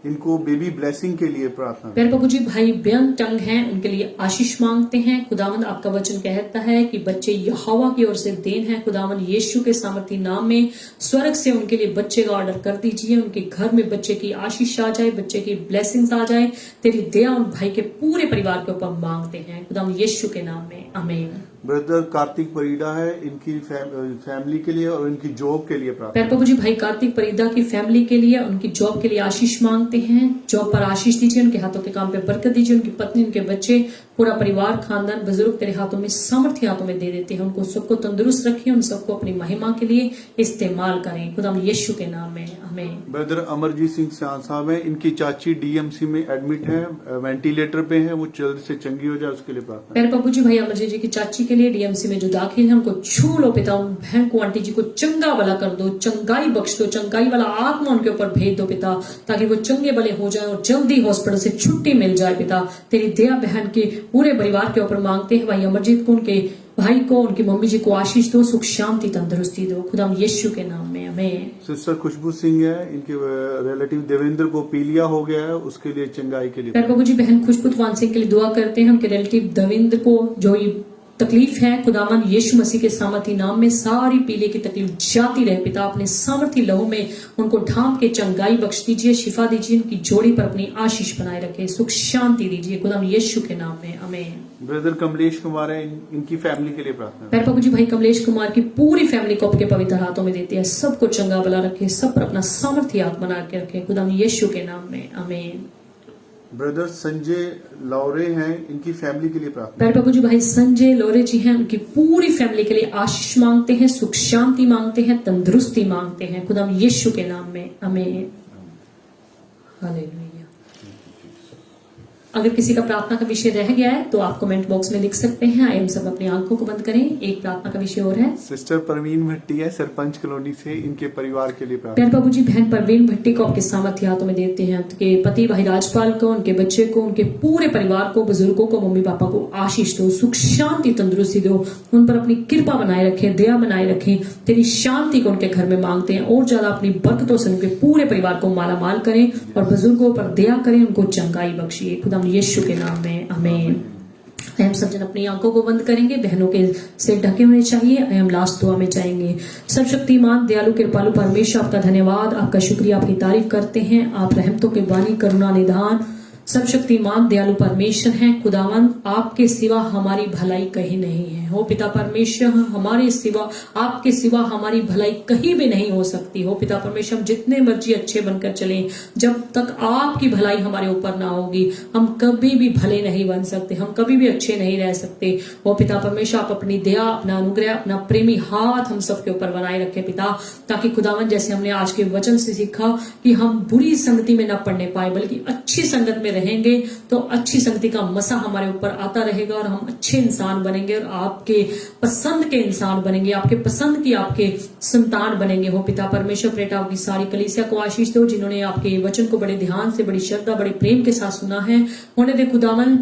इनको बेबी ब्लेसिंग के लिए प्रार्थना। प्यारे प्रभु जी, भाई बेअंत टंग हैं, उनके लिए आशीष मांगते हैं। खुदावंद आपका वचन कहता है कि बच्चे यहोवा की ओर से देन है। खुदावंद यीशु के सामर्थी नाम में स्वर्ग से उनके लिए बच्चे का ऑर्डर कर दीजिए। उनके घर में बच्चे की आशीष आ जाए, बच्चे की ब्लेसिंग्स आ जाए। तेरी दया उन भाई के पूरे परिवार के ऊपर मांगते हैं खुदावंद यीशु के नाम में आमीन। ब्रदर कार्तिक परिडा है, इनकी फैमिली के लिए और इनकी जॉब के लिए प्रार्थना। प्यारे प्रभु जी, भाई कार्तिक परिदा की फैमिली के लिए, उनकी जॉब के लिए आशीष मांगते हैं। जॉब पर आशीष दीजिए, उनके हाथों के काम पे बरकत दीजिए। उनकी पत्नी, उनके बच्चे, पूरा परिवार, खानदान, बुजुर्ग तेरे हाथों में, सामर्थ्य हाथों में दे देते हैं। उनको सबको तंदुरुस्त रखिए, उन सबको अपनी महिमा के लिए इस्तेमाल करें खुदा यीशु के नाम में आमीन। ब्रदर अमरजीत सिंह सियान साहब है, इनकी चाची डीएमसी में एडमिट है, वेंटिलेटर पे है, वो जल्द से चंगी हो जाए उसके लिए प्रार्थना। प्यारे प्रभु जी, भाई अमरजीत जी की चाची के लिए डीएमसी में जो दाखिल है, उनको छू लो पिता। उन बहन को, आंटी जी को चंगा भला कर दो, चंगाई बख्श दो, चंगाई वाला आत्मा उनके ऊपर भेज दो पिता, ताकि वो चंगे भले हो जाए और जल्दी हॉस्पिटल से छुट्टी मिल जाए पिता। तेरी दया बहन के पूरे परिवार के ऊपर मांगते हैं। भाई अमरजीत को, उनके भाई को, उनकी मम्मी जी को आशीष दो, सुख शांति तंदुरुस्ती दो खुदा यीशु के नाम में आमीन। सिस्टर खुशबू सिंह है, इनके रिलेटिव देवेंद्र को पीलिया हो गया है, उसके लिए चंगाई के लिए। प्यारे प्रभु जी, बहन खुशबू सिंह के लिए दुआ करते हैं। उनके रिलेटिव देवेंद्र को जो तकलीफ है, खुदावन यीशु मसीह के सामर्थी नाम में सारी पीले की तकलीफ जाती रहे पिता। अपने सामर्थी लहू में उनको ढांप के चंगाई बख्श दीजिए, शिफा दीजिए, उनकी जोड़ी पर अपनी आशीष बनाए रखे, सुख शांति दीजिए खुदावन यीशु के नाम में आमीन। ब्रदर कमलेश कुमार है, इनकी फैमिली के लिए प्रार्थना। प्यारे प्रभु जी, भाई कमलेश कुमार की पूरी फैमिली को आपके पवित्र हाथों में देते हैं। सबको चंगा भला रखे, सब पर अपना सामर्थ्य हाथ बना के रखे खुदावन यीशु के नाम में आमीन। ब्रदर संजय लौरे हैं, इनकी फैमिली के लिए प्रार्थना। प्यारे प्रभु जी, भाई संजय लोरे जी हैं, उनकी पूरी फैमिली के लिए आशीष मांगते हैं, सुख शांति मांगते हैं, तंदुरुस्ती मांगते हैं खुदा यीशु के नाम में आमीन। हालेलुया। अगर किसी का प्रार्थना का विषय रह गया है तो आप कमेंट बॉक्स में लिख सकते हैं। आइए हम सब अपनी आंखों को बंद करें। एक प्रार्थना का विषय और है, सिस्टर परवीन भट्टी है सरपंच कॉलोनी से, इनके परिवार के लिए प्रार्थना। प्यारे प्रभु जी, बहन परवीन भट्टी को आपके सामर्थ्य हाथों में देते हैं। उनके पति भाई राजपाल को, उनके बच्चे को, उनके पूरे परिवार को, बुजुर्गों को, मम्मी पापा को आशीष दो, सुख शांति तंदुरुस्ती दो, उन पर अपनी कृपा बनाए रखें, दया बनाए रखें। तेरी शांति को उनके घर में मांगते हैं और ज्यादा अपनी बरकतों से उनके पूरे परिवार को माला माल करें और बुजुर्गों पर दया करें, उनको चंगाई बख्शिए खुदा यीशु के नाम में, आमीन। हम सब जन अपनी आंखों को बंद करेंगे, बहनों के सिर ढके होने चाहिए। हम लास्ट दुआ में जाएंगे। सर्वशक्तिमान दयालु कृपालु परमेश्वर, आपका धन्यवाद, आपका शुक्रिया, आपकी तारीफ करते हैं। आप रहमतों के बानी, करुणा निधान, सर्वशक्तिमान दयालु परमेश्वर हैं। खुदावन, आपके सिवा हमारी भलाई कहीं नहीं है। हो पिता परमेश्वर, हमारे सिवा, आपके सिवा हमारी भलाई कहीं भी नहीं हो सकती। हो पिता परमेश्वर, हम जितने मर्जी अच्छे बनकर चलें, जब तक आपकी भलाई हमारे ऊपर ना होगी हम कभी भी भले नहीं बन सकते, हम कभी भी अच्छे नहीं रह सकते। हो पिता परमेश्वर, आप अपनी दया, अपना अनुग्रह, अपना प्रेमी हाथ हम सबके ऊपर बनाए रखे पिता, ताकि खुदावन जैसे हमने आज के वचन से सीखा कि हम बुरी संगति में न पड़ने पाए, बल्कि अच्छी संगत में रहेंगे तो अच्छी संगति का मसा हमारे ऊपर आता रहेगा और हम अच्छे इंसान बनेंगे और आपके पसंद के इंसान बनेंगे, आपके पसंद की आपके संतान बनेंगे। हो पिता परमेश्वर, बेटा आपकी सारी कलीसिया को आशीष दो, जिन्होंने आपके वचन को बड़े ध्यान से, बड़ी श्रद्धा, बड़े प्रेम के साथ सुना है। होने दे खुदावन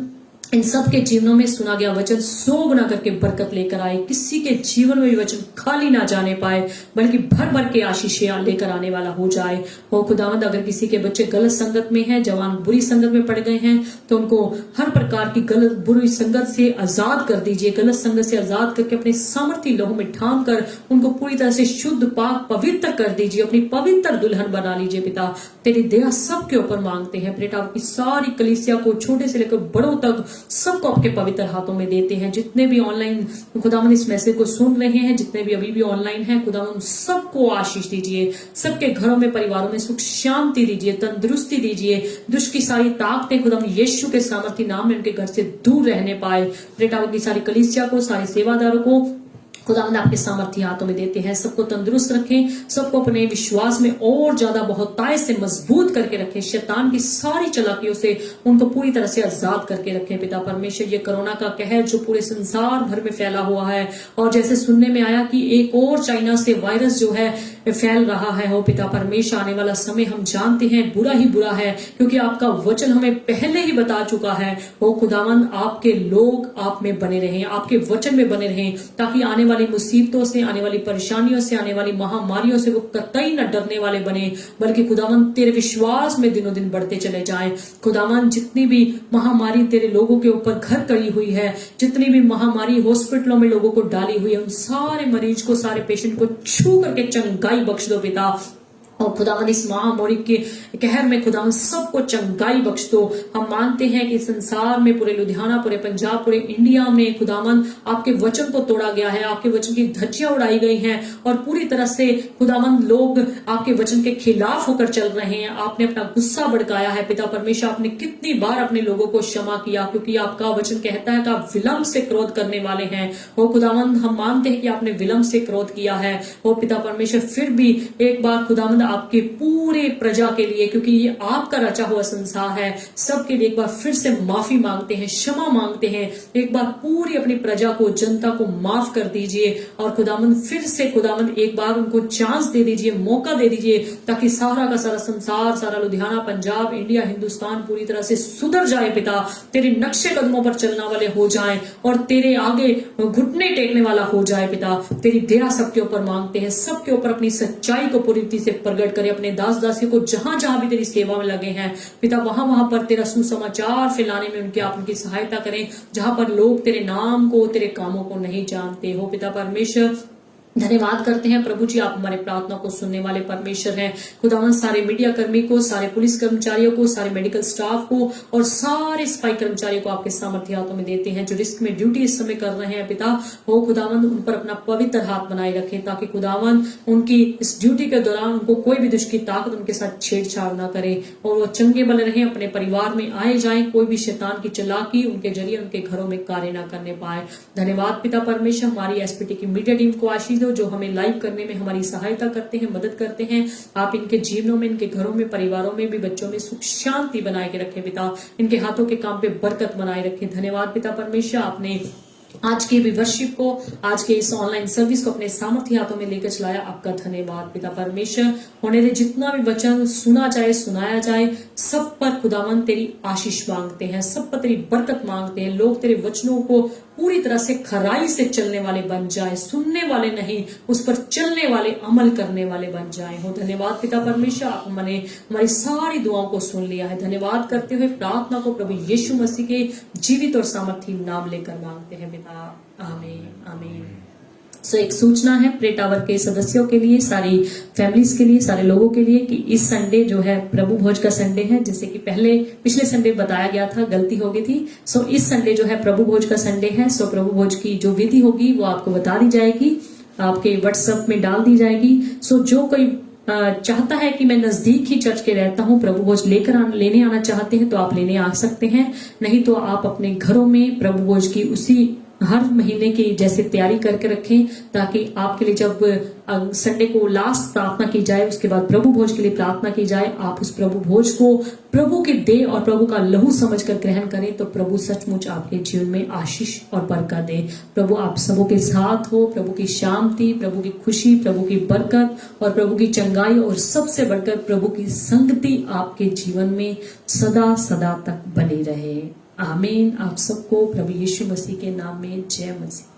इन सब के जीवनों में सुना गया वचन 100 गुना करके बरकत लेकर आए। किसी के जीवन में भी वचन खाली ना जाने पाए, बल्कि भर भर के आशीषें लेकर आने वाला हो जाए। हो खुदावंद, अगर किसी के बच्चे गलत संगत में हैं, जवान बुरी संगत में पड़ गए हैं, तो उनको हर प्रकार की गलत बुरी संगत से आजाद कर दीजिए। गलत संगत से आजाद करके अपने सामर्थ्य लहू में ठाम कर उनको पूरी तरह से शुद्ध, पाक, पवित्र कर दीजिए। अपनी पवित्र दुल्हन बना लीजिए पिता। तेरी दया सबके ऊपर मांगते हैं। बेटा आपकी सारी कलीसिया को, छोटे से लेकर बड़ों तक, सबको आपके पवित्र हाथों में देते हैं। जितने भी ऑनलाइन खुदावन इस मैसेज को सुन रहे हैं, जितने भी अभी भी ऑनलाइन हैं, खुदावन सबको आशीष दीजिए। सबके घरों में, परिवारों में सुख शांति दीजिए, तंदुरुस्ती दीजिए। दुष्ट की सारी ताकतें खुदावन यीशु के सामर्थ्य नाम में उनके घर से दूर रहने पाए। बेटा आपकी सारी कलीसिया को, सारे सेवादारों को खुदावंद आपके सामर्थ्य हाथों में देते हैं। सबको तंदुरुस्त रखें, सबको अपने विश्वास में और ज्यादा बहुतायत से मजबूत करके रखें। शैतान की सारी चालाकियों से उनको पूरी तरह से आजाद करके रखें। पिता परमेश्वर, ये कोरोना का कहर जो पूरे संसार भर में फैला हुआ है, और जैसे सुनने में आया कि एक और चाइना से वायरस जो है फैल रहा है, हो पिता परमेश्वर, आने वाला समय हम जानते हैं बुरा ही बुरा है, क्योंकि आपका वचन हमें पहले ही बता चुका है। हो खुदावंद, आपके लोग आप में बने रहें, आपके वचन में बने रहें, ताकि आने वाली मुसीबतों से, आने वाली परेशानियों से, आने वाली महामारियों से वो कतई न डरने वाले बने, बल्कि खुदावंद तेरे विश्वास में दिनों दिन बढ़ते चले जाएं। खुदावंद, जितनी भी महामारी तेरे लोगों के ऊपर घर करी हुई है, जितनी भी महामारी हॉस्पिटलों में लोगों को डाली हुई है, उन सारे मरीज को, सारे पेशेंट को छू करके चंगाई बख्श दो पिता। और खुदावंद इस महामारी के कहर में खुदावंद सबको चंगाई बख्श दो। हम मानते हैं कि संसार में, पूरे लुधियाना, पूरे पंजाब, पूरे इंडिया में खुदावंद आपके वचन को तोड़ा गया है, आपके वचन की धज्जियां उड़ाई गई हैं, और पूरी तरह से खुदावंद लोग आपके वचन के खिलाफ होकर चल रहे हैं। आपने अपना गुस्सा भड़काया है पिता परमेश्वर। आपने कितनी बार अपने लोगों को क्षमा किया, क्योंकि आपका वचन कहता है कि आप विलंब से क्रोध करने वाले हैं। वो खुदावंद, हम मानते हैं कि आपने विलंब से क्रोध किया है। वो पिता परमेश्वर, फिर भी एक बार खुदावंद आपके पूरे प्रजा के लिए, क्योंकि ये आपका रचा हुआ संसार है, सबके लिए एक बार फिर से माफी मांगते हैं, क्षमा मांगते हैं। एक बार पूरी अपनी प्रजा को, जनता को माफ कर दीजिए, और खुदावंद फिर से खुदावंद एक बार उनको चांस दे दीजिए, मौका दे दीजिए, ताकि सारा का सारा संसार, सारा लुधियाना, पंजाब, इंडिया, हिंदुस्तान पूरी तरह से सुधर जाए पिता। तेरे नक्शे कदमों पर चलने वाले हो जाएं और तेरे आगे घुटने टेकने वाला हो जाए पिता। तेरी दया सबके ऊपर मांगते हैं, सबके ऊपर अपनी सच्चाई को पूरी रीति से प्रकट करे। अपने दास दासी को जहां जहां भी तेरी सेवा में लगे हैं पिता, वहां वहां पर तेरा सुसमाचार फैलाने में उनकी सहायता करें, जहां पर लोग तेरे नाम को, तेरे कामों को नहीं जानते हो। पिता परमेश्वर, धन्यवाद करते हैं प्रभु जी, आप हमारे प्रार्थना को सुनने वाले परमेश्वर हैं। खुदावन, सारे मीडिया कर्मी को, सारे पुलिस कर्मचारियों को, सारे मेडिकल स्टाफ को और सारे सफाई कर्मचारियों को आपके सामर्थ्य हाथों में देते हैं, जो रिस्क में ड्यूटी इस समय कर रहे हैं पिता। वो खुदावन, उन पर अपना पवित्र हाथ बनाए रखें, ताकि खुदावन उनकी इस ड्यूटी के दौरान उनको कोई भी दुष्ट की ताकत उनके साथ छेड़छाड़ ना करे, और वो चंगे बने रहें, अपने परिवार में आए जाए, कोई भी शैतान की चालाकी उनके जरिए उनके घरों में कार्य ना करने पाए। धन्यवाद पिता परमेश्वर, हमारी एसपीटी की मीडिया टीम को आशीष दो, साथियों जो हमें लाइव करने में हमारी सहायता करते हैं, मदद करते हैं, आप इनके जीवनों में, इनके घरों में, परिवारों में भी, बच्चों में सुख शांति बनाए के रखें पिता। इनके हाथों के काम पे बरकत बनाए रखें। धन्यवाद पिता परमेश्वर, आपने आज के भी वर्शिप को, आज के इस ऑनलाइन सर्विस को अपने सामर्थ्य हाथों में लेकर चलाया। आपका धन्यवाद पिता परमेश्वर। होने दे जितना भी वचन सुना जाए, सुनाया जाए, सब पर खुदावन तेरी आशीष मांगते हैं, सब पर तेरी बरकत मांगते हैं। लोग तेरे वचनों को पूरी तरह से खराई से चलने वाले बन जाए, सुनने वाले नहीं, उस पर चलने वाले, अमल करने वाले बन जाए हो। धन्यवाद पिता परमेश्वर, आप हमने हमारी सारी दुआओं को सुन लिया है। धन्यवाद करते हुए प्रार्थना को प्रभु यीशु मसीह के जीवित और सामर्थी नाम लेकर मांगते हैं पिता, आमीन आमीन। सो एक सूचना है प्रे टावर के सदस्यों के लिए, सारी फैमिलीज के लिए, सारे लोगों के लिए कि इस संडे जो है प्रभु भोज का संडे है। जैसे कि पिछले संडे बताया गया था, गलती हो गई थी। सो इस संडे जो है प्रभु भोज का संडे है। सो प्रभु भोज की जो विधि होगी वो आपको बता दी जाएगी, आपके व्हाट्सएप में डाल दी जाएगी। सो जो कोई चाहता है कि मैं नजदीक ही चर्च के रहता हूं, प्रभु भोज लेने आना चाहते हैं तो आप लेने आ सकते हैं। नहीं तो आप अपने घरों में प्रभु भोज की उसी हर महीने की जैसे तैयारी करके रखें, ताकि आपके लिए जब संडे को लास्ट प्रार्थना की जाए, उसके बाद प्रभु भोज के लिए प्रार्थना की जाए, आप उस प्रभु भोज को प्रभु के देह और प्रभु का लहू समझकर ग्रहण करें, तो प्रभु सचमुच आपके जीवन में आशीष और बरकत दे। प्रभु आप सबों के साथ हो। प्रभु की शांति, प्रभु की खुशी, प्रभु की बरकत और प्रभु की चंगाई और सबसे बढ़कर प्रभु की संगति आपके जीवन में सदा सदा तक बनी रहे। आमीन। आप सबको प्रभु यीशु मसीह के नाम में जय मसीह।